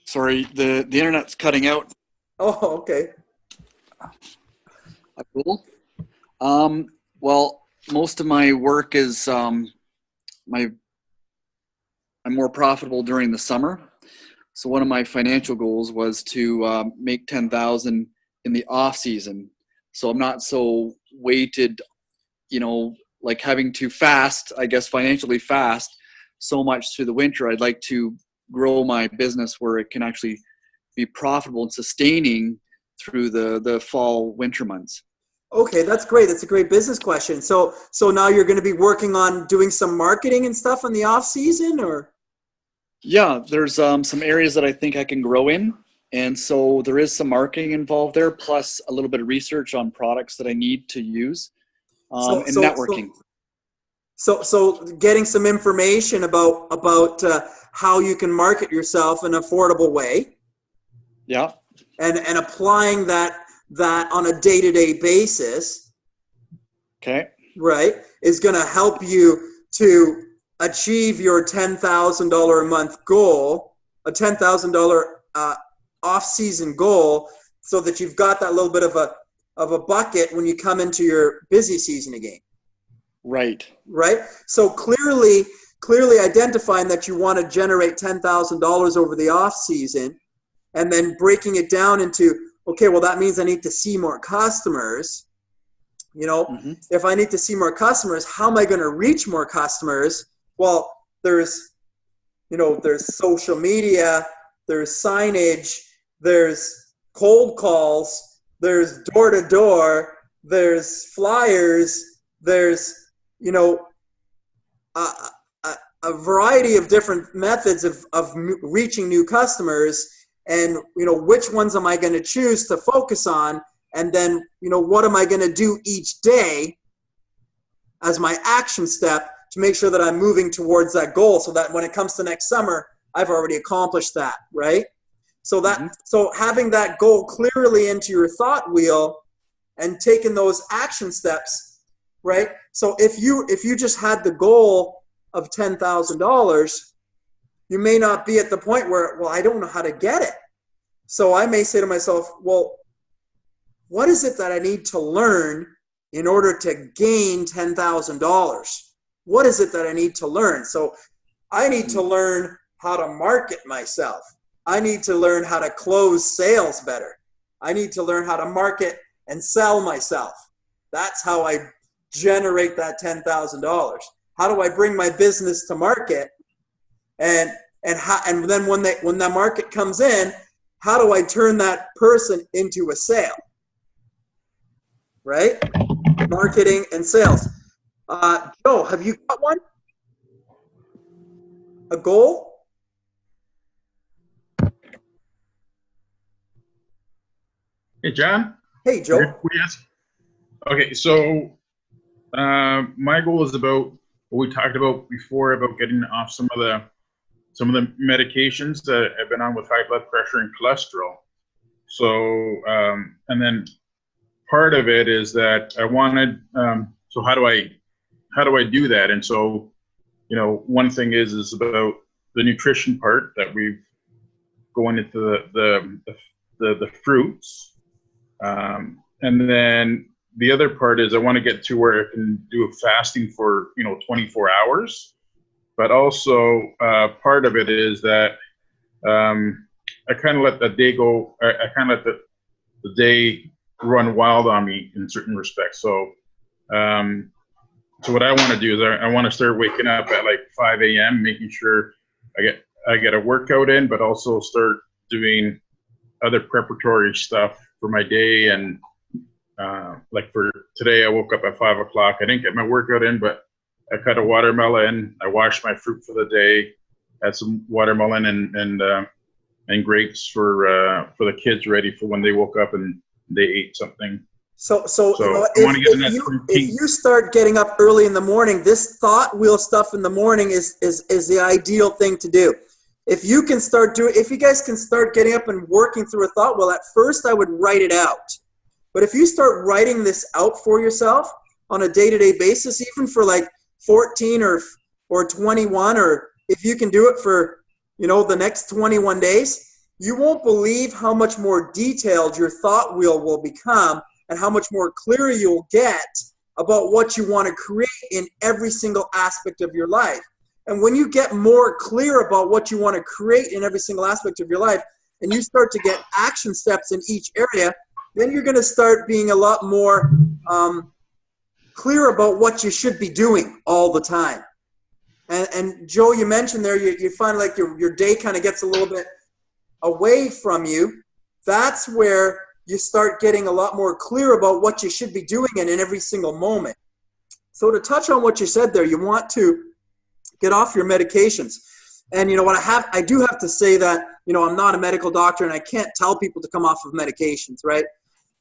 Sorry, the internet's cutting out. Oh, okay. A goal? Well, most of my work is I'm more profitable during the summer. So one of my financial goals was to make 10,000 in the off season. So I'm not so weighted, like having to fast, I guess financially fast so much through the winter. I'd like to grow my business where it can actually be profitable and sustaining through the fall, winter months. Okay, that's great. That's a great business question. So now you're going to be working on doing some marketing and stuff in the off season, or? Yeah, there's some areas that I think I can grow in. And so there is some marketing involved there, plus a little bit of research on products that I need to use, and networking. So getting some information about how you can market yourself in an affordable way. Yeah. And applying that on a day-to-day basis. Okay. Right, is going to help you to achieve your $10,000 a month goal, a $10,000 off-season goal, so that you've got that little bit of a bucket when you come into your busy season again. Right. Right. So clearly identifying that you want to generate $10,000 over the off season, and then breaking it down into okay, well, that means I need to see more customers. You know, if I need to see more customers, how am I going to reach more customers? Well, there's social media, there's signage, there's cold calls, there's door-to-door, there's flyers, there's, a variety of different methods of reaching new customers. And, which ones am I going to choose to focus on? And then, what am I going to do each day as my action step to make sure that I'm moving towards that goal, so that when it comes to next summer, I've already accomplished that, right? So so having that goal clearly into your thought wheel and taking those action steps, right? So if you just had the goal of $10,000, you may not be at the point where, well, I don't know how to get it. So I may say to myself, well, what is it that I need to learn in order to gain $10,000? What is it that I need to learn? So I need to learn how to market myself. I need to learn how to close sales better. I need to learn how to market and sell myself. That's how I generate that $10,000. How do I bring my business to market? And then when the market comes in, how do I turn that person into a sale? Right? Marketing and sales. Joe, have you got one? A goal? Hey, John. Hey, Joe. Okay, so my goal is about what we talked about before, about getting off some of the medications that I've been on with high blood pressure and cholesterol. So, and then part of it is that I wanted. So how do I do that? And so, one thing is about the nutrition part that we've going into the fruits, and then the other part is I want to get to where I can do a fasting for 24 hours. But also part of it is that I kind of let the day go. I kind of let the day run wild on me in certain respects. So what I want to do is I want to start waking up at like 5 a.m., making sure I get a workout in, but also start doing other preparatory stuff for my day. And like for today, I woke up at 5 o'clock. I didn't get my workout in, but I cut a watermelon. I washed my fruit for the day. Had some watermelon and grapes for the kids, ready for when they woke up and they ate something. So if you start getting up early in the morning, this thought wheel stuff in the morning is the ideal thing to do. If you guys can start getting up and working through a thought wheel, at first I would write it out. But if you start writing this out for yourself on a day-to-day basis, even for like 14 or 21, or if you can do it for, the next 21 days, you won't believe how much more detailed your thought wheel will become and how much more clear you'll get about what you want to create in every single aspect of your life. And when you get more clear about what you want to create in every single aspect of your life, and you start to get action steps in each area, then you're going to start being a lot more clear about what you should be doing all the time. And Joe, you mentioned there, you find like your day kind of gets a little bit away from you. That's where you start getting a lot more clear about what you should be doing in every single moment. So to touch on what you said there, you want to get off your medications. And I do have to say that, I'm not a medical doctor and I can't tell people to come off of medications, right?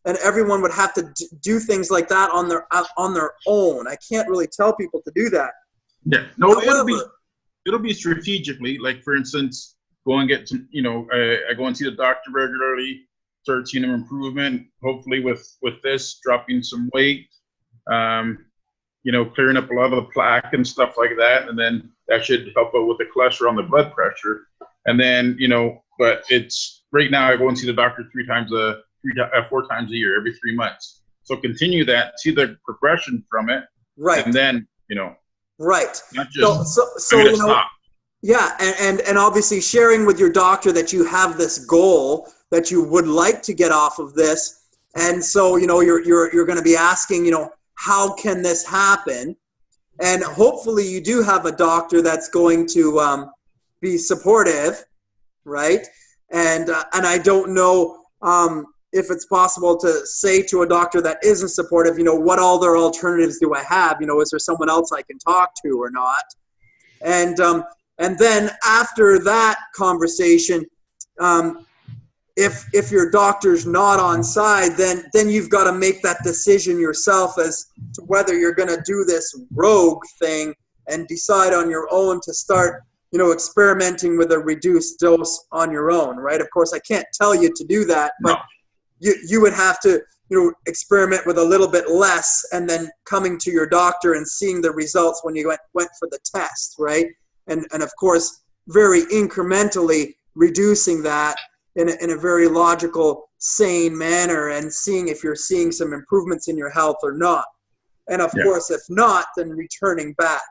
And everyone would have to do things like that on their own. I can't really tell people to do that. Yeah, no, it'll be strategically. Like for instance, go and get some. I go and see the doctor regularly, start seeing an improvement. Hopefully, with this, dropping some weight, clearing up a lot of the plaque and stuff like that, and then that should help out with the cholesterol and the blood pressure. And then but it's right now I go and see the doctor 4 times a year, every 3 months. So continue that, see the progression from it, right? And then right. Not just stop. Yeah, and obviously sharing with your doctor that you have this goal that you would like to get off of this. And so, you know, you're going to be asking, you know, how can this happen? And hopefully you do have a doctor that's going to be supportive, right? And I don't know if it's possible to say to a doctor that isn't supportive, you know, what other alternatives do I have? You know, is there someone else I can talk to or not? And then after that conversation, if your doctor's not on side, then you've got to make that decision yourself as to whether you're going to do this rogue thing and decide on your own to start, you know, experimenting with a reduced dose on your own, right? Of course, I can't tell you to do that, but you would have to, you know, experiment with a little bit less and then coming to your doctor and seeing the results when you went for the test, right? And of course, very incrementally reducing that in a very logical, sane manner and seeing if you're seeing some improvements in your health or not. And of course, if not, then returning back.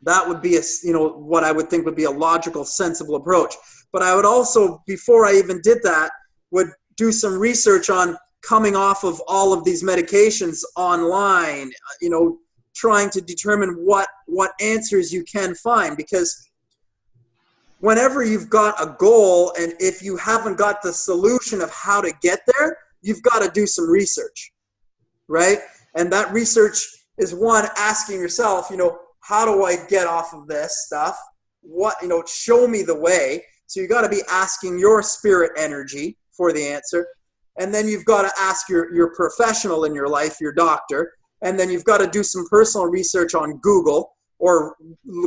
That would be what I would think would be a logical, sensible approach. But I would also, before I even did that, would do some research on coming off of all of these medications online, you know, trying to determine what answers you can find. Because whenever you've got a goal and if you haven't got the solution of how to get there, you've got to do some research, right? And that research is one, asking yourself, you know, how do I get off of this stuff? What, you know, show me the way. So you got to be asking your spirit energy for the answer. And then you've got to ask your professional in your life, your doctor. And then you've got to do some personal research on Google or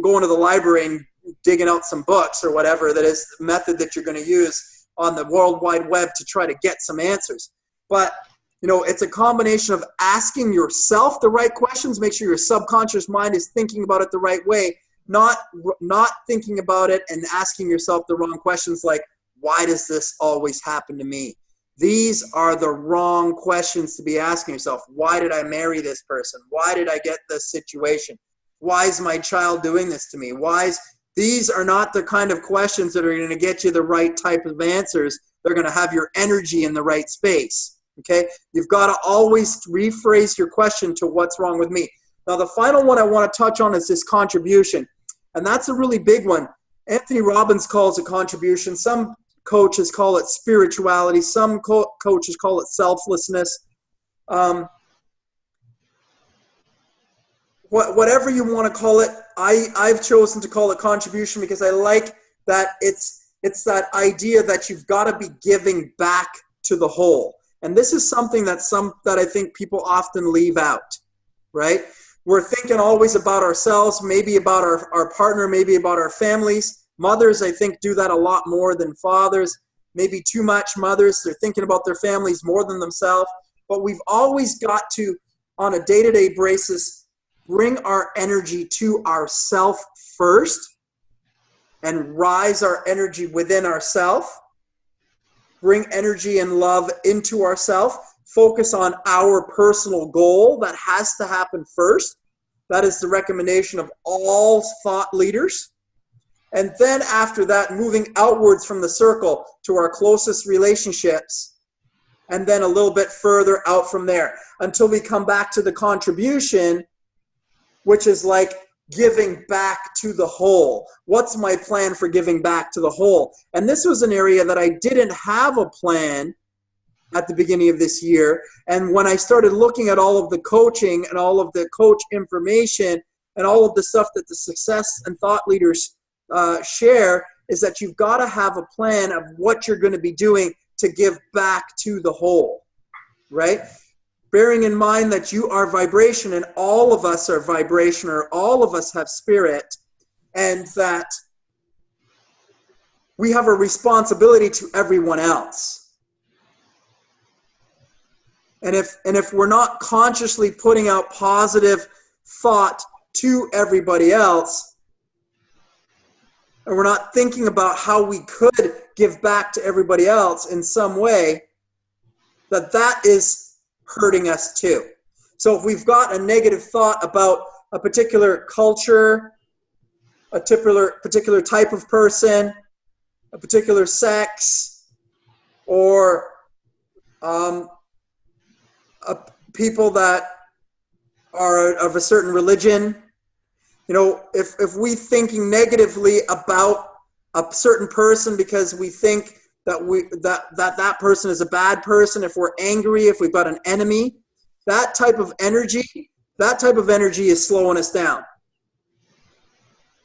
going to the library and digging out some books or whatever that is the method that you're going to use on the World Wide Web to try to get some answers. But, you know, it's a combination of asking yourself the right questions, make sure your subconscious mind is thinking about it the right way, not thinking about it and asking yourself the wrong questions like, why does this always happen to me? These are the wrong questions to be asking yourself. Why did I marry this person? Why did I get this situation? Why is my child doing this to me? These are not the kind of questions that are going to get you the right type of answers. They're going to have your energy in the right space. Okay? You've got to always rephrase your question to what's wrong with me. Now, the final one I want to touch on is this contribution. And that's a really big one. Anthony Robbins calls it contribution. Some coaches call it spirituality. Some coaches call it selflessness. Whatever you want to call it, I've chosen to call it contribution because I like that it's that idea that you've got to be giving back to the whole. And this is something that I think people often leave out, right? We're thinking always about ourselves, maybe about our partner, maybe about our families. Mothers, I think, do that a lot more than fathers. Maybe too much mothers. They're thinking about their families more than themselves. But we've always got to, on a day-to-day basis, bring our energy to ourself first and rise our energy within ourself. Bring energy and love into ourself. Focus on our personal goal that has to happen first. That is the recommendation of all thought leaders. And then after that, moving outwards from the circle to our closest relationships, and then a little bit further out from there until we come back to the contribution, which is like giving back to the whole. What's my plan for giving back to the whole? And this was an area that I didn't have a plan at the beginning of this year. And when I started looking at all of the coaching and all of the coach information and all of the stuff that the success and thought leaders share, is that you've got to have a plan of what you're going to be doing to give back to the whole, right? Bearing in mind that you are vibration and all of us are vibration, or all of us have spirit, and that we have a responsibility to everyone else. And if we're not consciously putting out positive thought to everybody else, and we're not thinking about how we could give back to everybody else in some way, that is hurting us too. So if we've got a negative thought about a particular culture, a particular type of person, a particular sex, or people that are of a certain religion. You know, if we thinking negatively about a certain person because we think that person is a bad person, if we're angry, if we've got an enemy, that type of energy is slowing us down.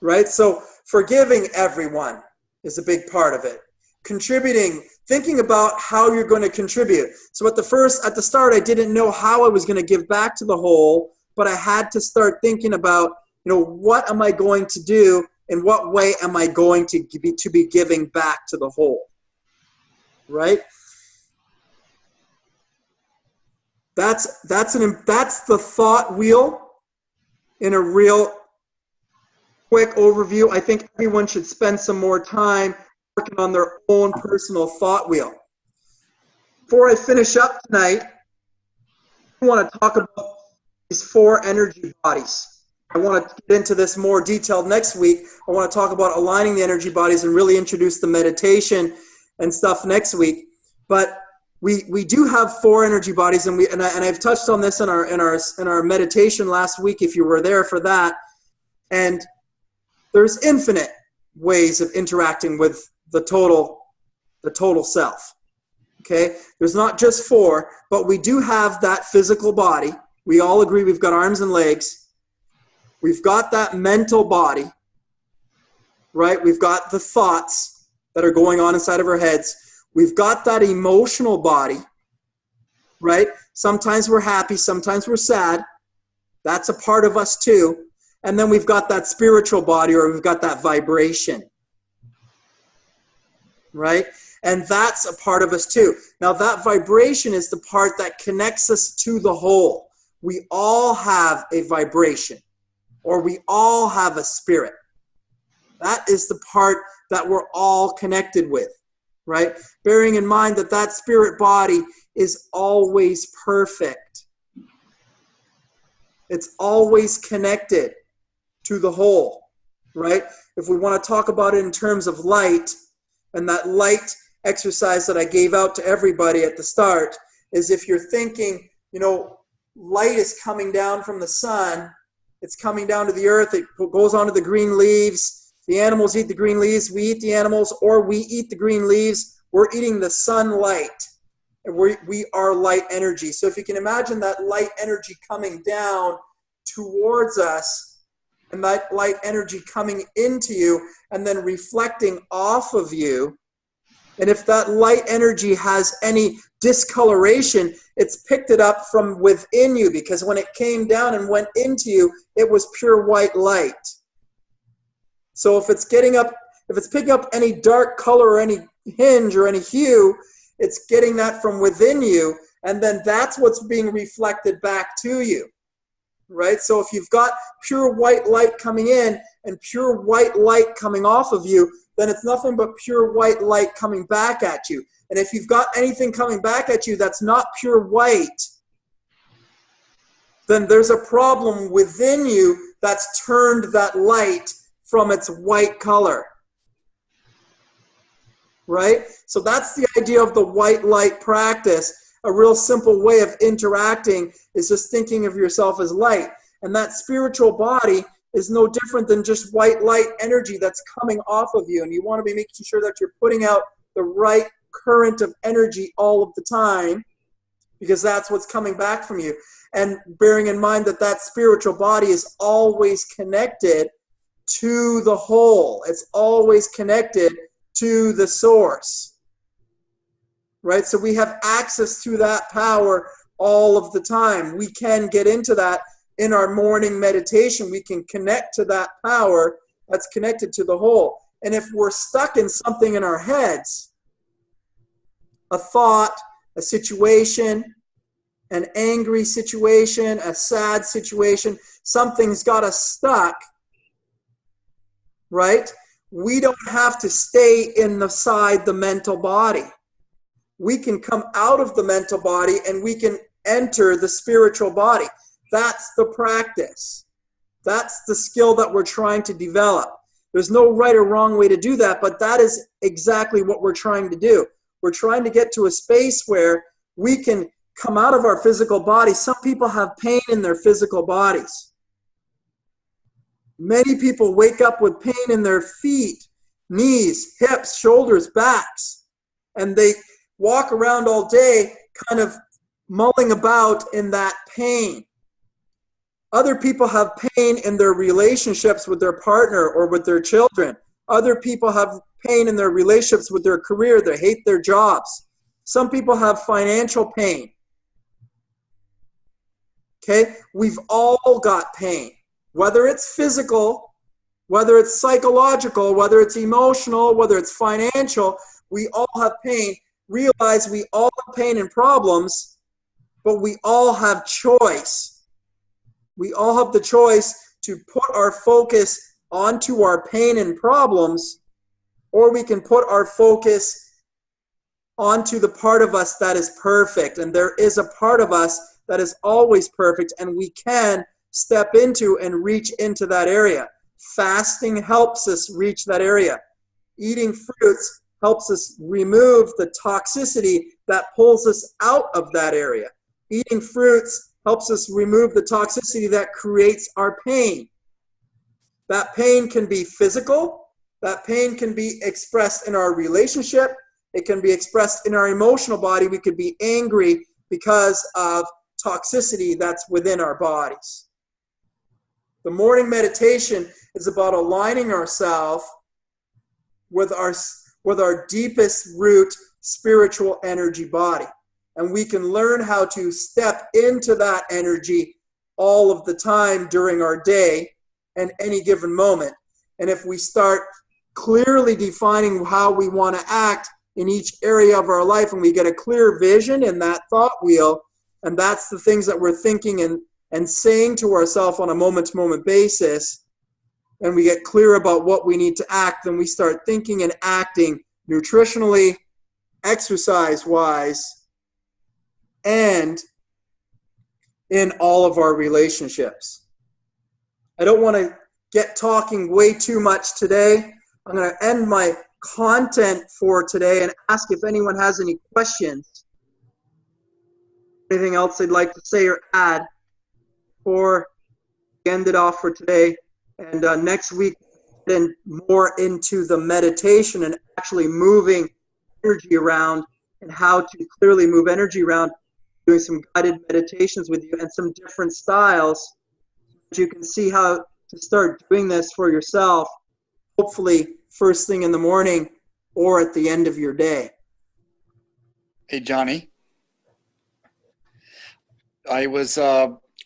Right? So forgiving everyone is a big part of it. Contributing, thinking about how you're going to contribute. So at the start, I didn't know how I was going to give back to the whole, but I had to start thinking about, you know, what am I going to do? In what way am I going to be giving back to the whole? Right? That's the thought wheel in a real quick overview. I think everyone should spend some more time working on their own personal thought wheel. Before I finish up tonight, I want to talk about these 4 energy bodies. I want to get into this more detailed next week. I want to talk about aligning the energy bodies and really introduce the meditation and stuff next week. But we do have 4 energy bodies, and I've touched on this in our meditation last week if you were there for that. And there's infinite ways of interacting with the total self. Okay? There's not just 4, but we do have that physical body. We all agree we've got arms and legs. We've got that mental body, right? We've got the thoughts that are going on inside of our heads. We've got that emotional body, right? Sometimes we're happy, sometimes we're sad. That's a part of us too. And then we've got that spiritual body, or we've got that vibration, right? And that's a part of us too. Now that vibration is the part that connects us to the whole. We all have a vibration, or we all have a spirit. That is the part that we're all connected with, right? Bearing in mind that that spirit body is always perfect. It's always connected to the whole, right? If we want to talk about it in terms of light, and that light exercise that I gave out to everybody at the start is, if you're thinking, you know, light is coming down from the sun, it's coming down to the earth, it goes onto the green leaves, the animals eat the green leaves, we eat the animals, or we eat the green leaves, we're eating the sunlight, and we are light energy. So if you can imagine that light energy coming down towards us, and that light energy coming into you, and then reflecting off of you, and if that light energy has any discoloration, it's picked it up from within you, because when it came down and went into you, it was pure white light. So if it's picking up any dark color or any hinge or any hue, it's getting that from within you, and then that's what's being reflected back to you, right? So if you've got pure white light coming in and pure white light coming off of you, then it's nothing but pure white light coming back at you. And if you've got anything coming back at you that's not pure white, then there's a problem within you that's turned that light from its white color. Right? So that's the idea of the white light practice. A real simple way of interacting is just thinking of yourself as light. And that spiritual body is no different than just white light energy that's coming off of you. And you want to be making sure that you're putting out the right current of energy all of the time, because that's what's coming back from you. And bearing in mind that that spiritual body is always connected to the whole. It's always connected to the source, right? So we have access to that power all of the time. We can get into that in our morning meditation. We can connect to that power that's connected to the whole. And if we're stuck in something in our heads, a thought, a situation, an angry situation, a sad situation, something's got us stuck, right? We don't have to stay inside the mental body. We can come out of the mental body and we can enter the spiritual body. That's the practice. That's the skill that we're trying to develop. There's no right or wrong way to do that, but that is exactly what we're trying to do. We're trying to get to a space where we can come out of our physical body. Some people have pain in their physical bodies. Many people wake up with pain in their feet, knees, hips, shoulders, backs, and they walk around all day kind of mulling about in that pain. Other people have pain in their relationships with their partner or with their children. Other people have pain in their relationships with their career. They hate their jobs. Some people have financial pain. Okay? We've all got pain. Whether it's physical, whether it's psychological, whether it's emotional, whether it's financial, we all have pain. Realize we all have pain and problems, but we all have choice. We all have the choice to put our focus onto our pain and problems, or we can put our focus onto the part of us that is perfect. And there is a part of us that is always perfect, and we can step into and reach into that area. Fasting helps us reach that area. Eating fruits helps us remove the toxicity that pulls us out of that area. Eating fruits helps us remove the toxicity that creates our pain. That pain can be physical. That pain can be expressed in our relationship. It can be expressed in our emotional body. We could be angry because of toxicity that's within our bodies. The morning meditation is about aligning ourselves with our deepest root spiritual energy body. And we can learn how to step into that energy all of the time during our day and any given moment. And if we start clearly defining how we want to act in each area of our life, and we get a clear vision in that thought wheel, and that's the things that we're thinking and saying to ourselves on a moment-to-moment basis, and we get clear about what we need to act, then we start thinking and acting nutritionally, exercise-wise, and in all of our relationships. I don't want to get talking way too much today. I'm going to end my content for today and ask if anyone has any questions. Anything else they'd like to say or add before we end it off for today. And next week, then more into the meditation and actually moving energy around and how to clearly move energy around, doing some guided meditations with you and some different styles. You can see how to start doing this for yourself, hopefully first thing in the morning or at the end of your day. Hey, Johnny. I was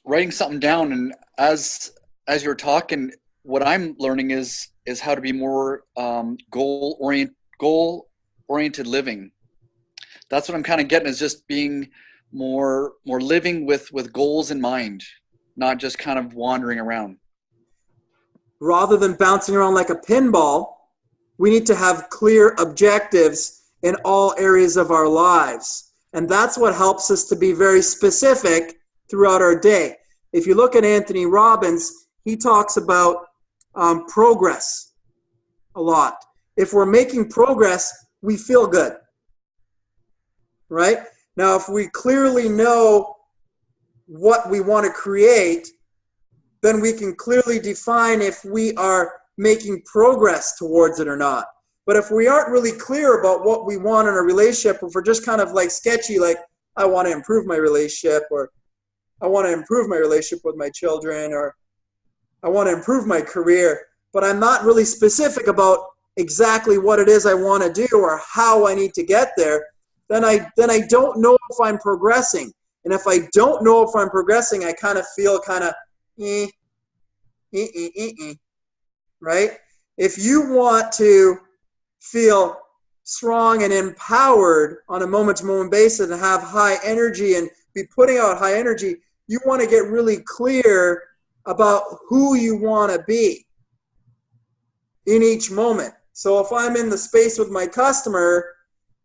writing something down, and as you were talking, what I'm learning is how to be more goal oriented living. That's what I'm kind of getting, is just being more living with goals in mind, not just kind of wandering around. Rather than bouncing around like a pinball, we need to have clear objectives in all areas of our lives. And that's what helps us to be very specific throughout our day. If you look at Anthony Robbins, he talks about progress a lot. If we're making progress, we feel good, right? Now, if we clearly know what we want to create, then we can clearly define if we are making progress towards it or not. But if we aren't really clear about what we want in a relationship, if we're just kind of like sketchy, like I want to improve my relationship, or I want to improve my relationship with my children, or I want to improve my career, but I'm not really specific about exactly what it is I want to do or how I need to get there, then I don't know if I'm progressing. And if I don't know if I'm progressing, I kind of feel kind of right? If you want to feel strong and empowered on a moment-to-moment basis and have high energy and be putting out high energy, you want to get really clear about who you want to be in each moment. So if I'm in the space with my customer,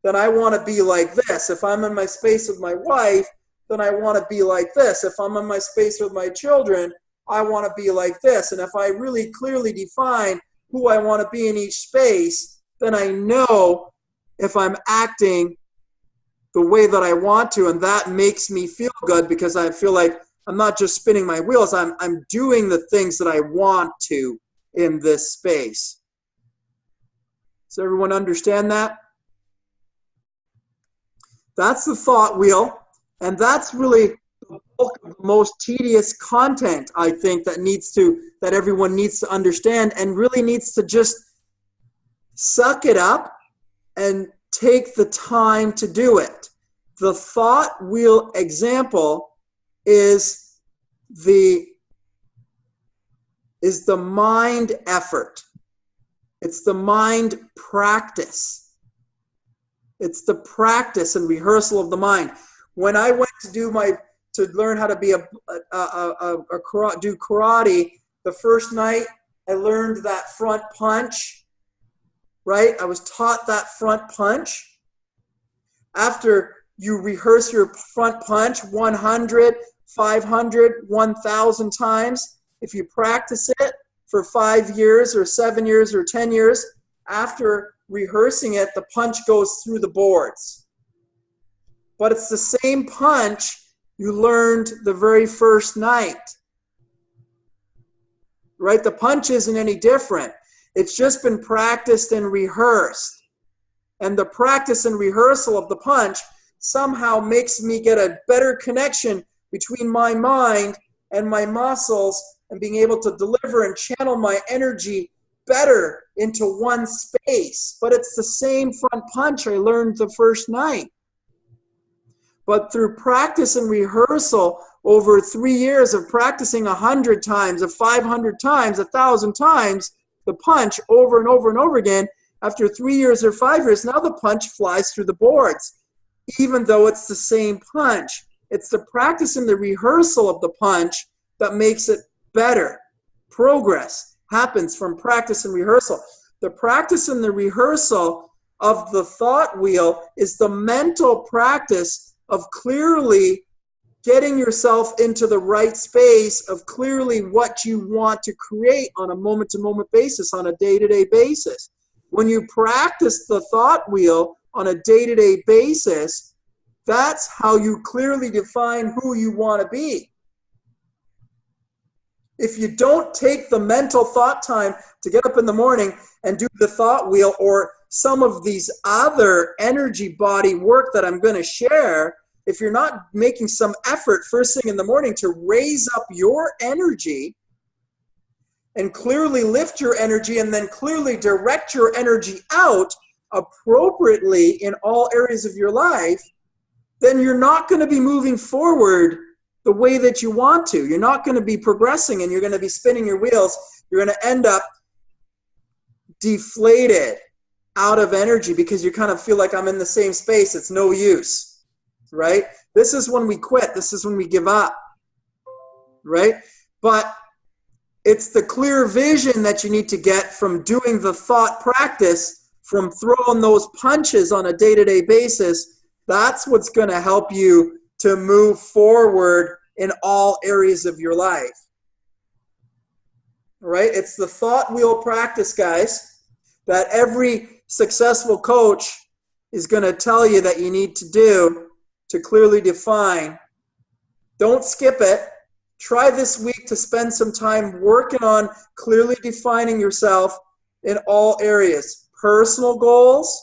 then I want to be like this. If I'm in my space with my wife, then I want to be like this. If I'm in my space with my children, I want to be like this. And if I really clearly define who I want to be in each space, then I know if I'm acting the way that I want to, and that makes me feel good because I feel like I'm not just spinning my wheels, I'm doing the things that I want to in this space. Does everyone understand that? That's the thought wheel, and that's really the bulk of the most tedious content, I think, that everyone needs to understand and really needs to just suck it up and take the time to do it. The thought wheel example is the mind effort. It's the mind practice. It's the practice and rehearsal of the mind. When I went to learn how to be do karate, the first night I learned that front punch, right? I was taught that front punch. After you rehearse your front punch 100, 500, 1,000 times, if you practice it for 5 years or 7 years or 10 years, after rehearsing it, the punch goes through the boards. But it's the same punch you learned the very first night, right? The punch isn't any different. It's just been practiced and rehearsed. And the practice and rehearsal of the punch somehow makes me get a better connection between my mind and my muscles and being able to deliver and channel my energy better into one space. But it's the same front punch I learned the first night. But through practice and rehearsal over 3 years of practicing 100 times, of 500 times, 1,000 times, the punch over and over and over again, after 3 years or 5 years, now the punch flies through the boards, even though it's the same punch. It's the practice and the rehearsal of the punch that makes it better. Progress happens from practice and rehearsal. The practice and the rehearsal of the thought wheel is the mental practice of clearly getting yourself into the right space of clearly what you want to create on a moment-to-moment basis, on a day-to-day basis. When you practice the thought wheel on a day-to-day basis, that's how you clearly define who you want to be. If you don't take the mental thought time to get up in the morning and do the thought wheel or some of these other energy body work that I'm going to share, if you're not making some effort first thing in the morning to raise up your energy and clearly lift your energy and then clearly direct your energy out appropriately in all areas of your life, then you're not going to be moving forward the way that you want to. You're not going to be progressing and you're going to be spinning your wheels. You're going to end up deflated out of energy because you kind of feel like I'm in the same space. It's no use, right? This is when we quit. This is when we give up, right? But it's the clear vision that you need to get from doing the thought practice, from throwing those punches on a day-to-day basis. That's what's going to help you to move forward in all areas of your life. All right? It's the thought wheel practice, guys, that every successful coach is going to tell you that you need to do to clearly define. Don't skip it. Try this week to spend some time working on clearly defining yourself in all areas. Personal goals,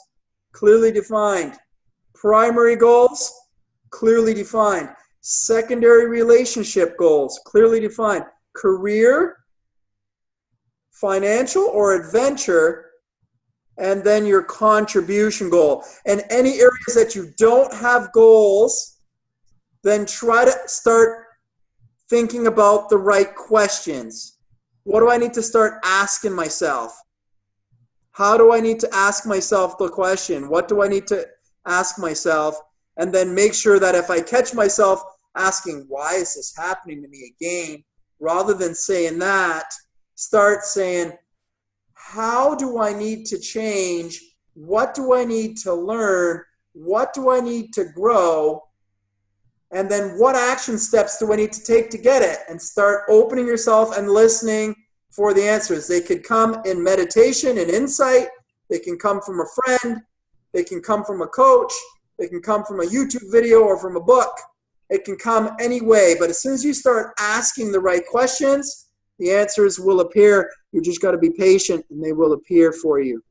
clearly defined. Primary goals, clearly defined. Secondary relationship goals, clearly defined. Career, financial or adventure, and then your contribution goal. And any areas that you don't have goals, then try to start thinking about the right questions. What do I need to start asking myself? How do I need to ask myself the question? What do I need to ask myself? And then make sure that if I catch myself asking, why is this happening to me again? Rather than saying that, start saying, how do I need to change? What do I need to learn? What do I need to grow? And then what action steps do I need to take to get it? And start opening yourself and listening for the answers. They could come in meditation and insight. They can come from a friend. They can come from a coach. It can come from a YouTube video or from a book. It can come any way. But as soon as you start asking the right questions, the answers will appear. You just got to be patient, and they will appear for you.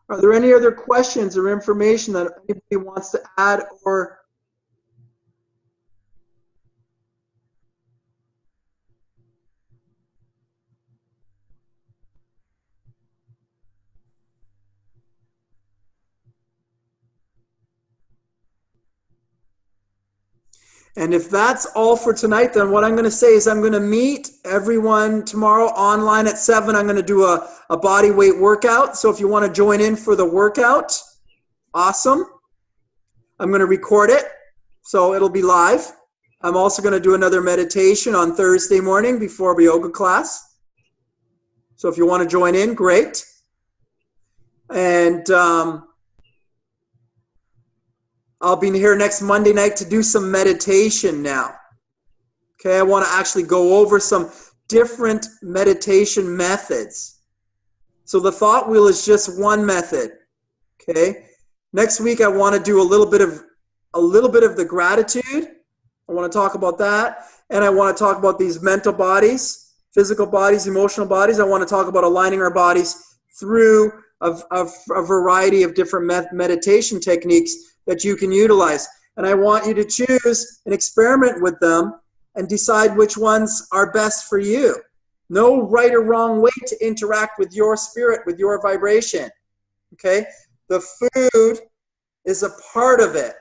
Are there any other questions or information that anybody wants to add or? And if that's all for tonight, then what I'm going to say is I'm going to meet everyone tomorrow online at 7. I'm going to do a body weight workout. So if you want to join in for the workout, awesome. I'm going to record it, so it'll be live. I'm also going to do another meditation on Thursday morning before a yoga class. So if you want to join in, great. And I'll be here next Monday night to do some meditation now. Okay, I want to actually go over some different meditation methods. So the thought wheel is just one method. Okay, next week I want to do a little bit of the gratitude. I want to talk about that, and I want to talk about these mental bodies, physical bodies, emotional bodies. I want to talk about aligning our bodies through a variety of different meditation techniques that you can utilize. And I want you to choose and experiment with them and decide which ones are best for you. No right or wrong way to interact with your spirit, with your vibration. Okay? The food is a part of it.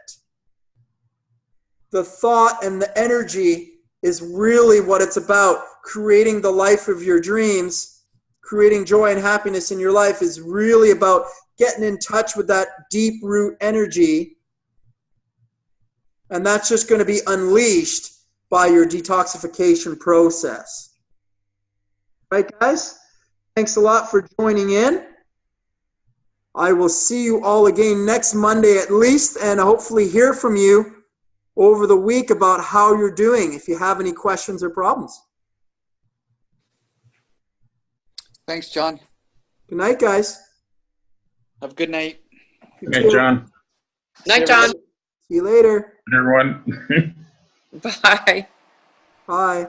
The thought and the energy is really what it's about. Creating the life of your dreams, creating joy and happiness in your life is really about getting in touch with that deep root energy. And that's just going to be unleashed by your detoxification process. Right, guys? Thanks a lot for joining in. I will see you all again next Monday at least, and hopefully hear from you over the week about how you're doing, if you have any questions or problems. Thanks, John. Good night, guys. Have a good night. Good night, John. Night, John. See you later. Everyone. Bye. Bye.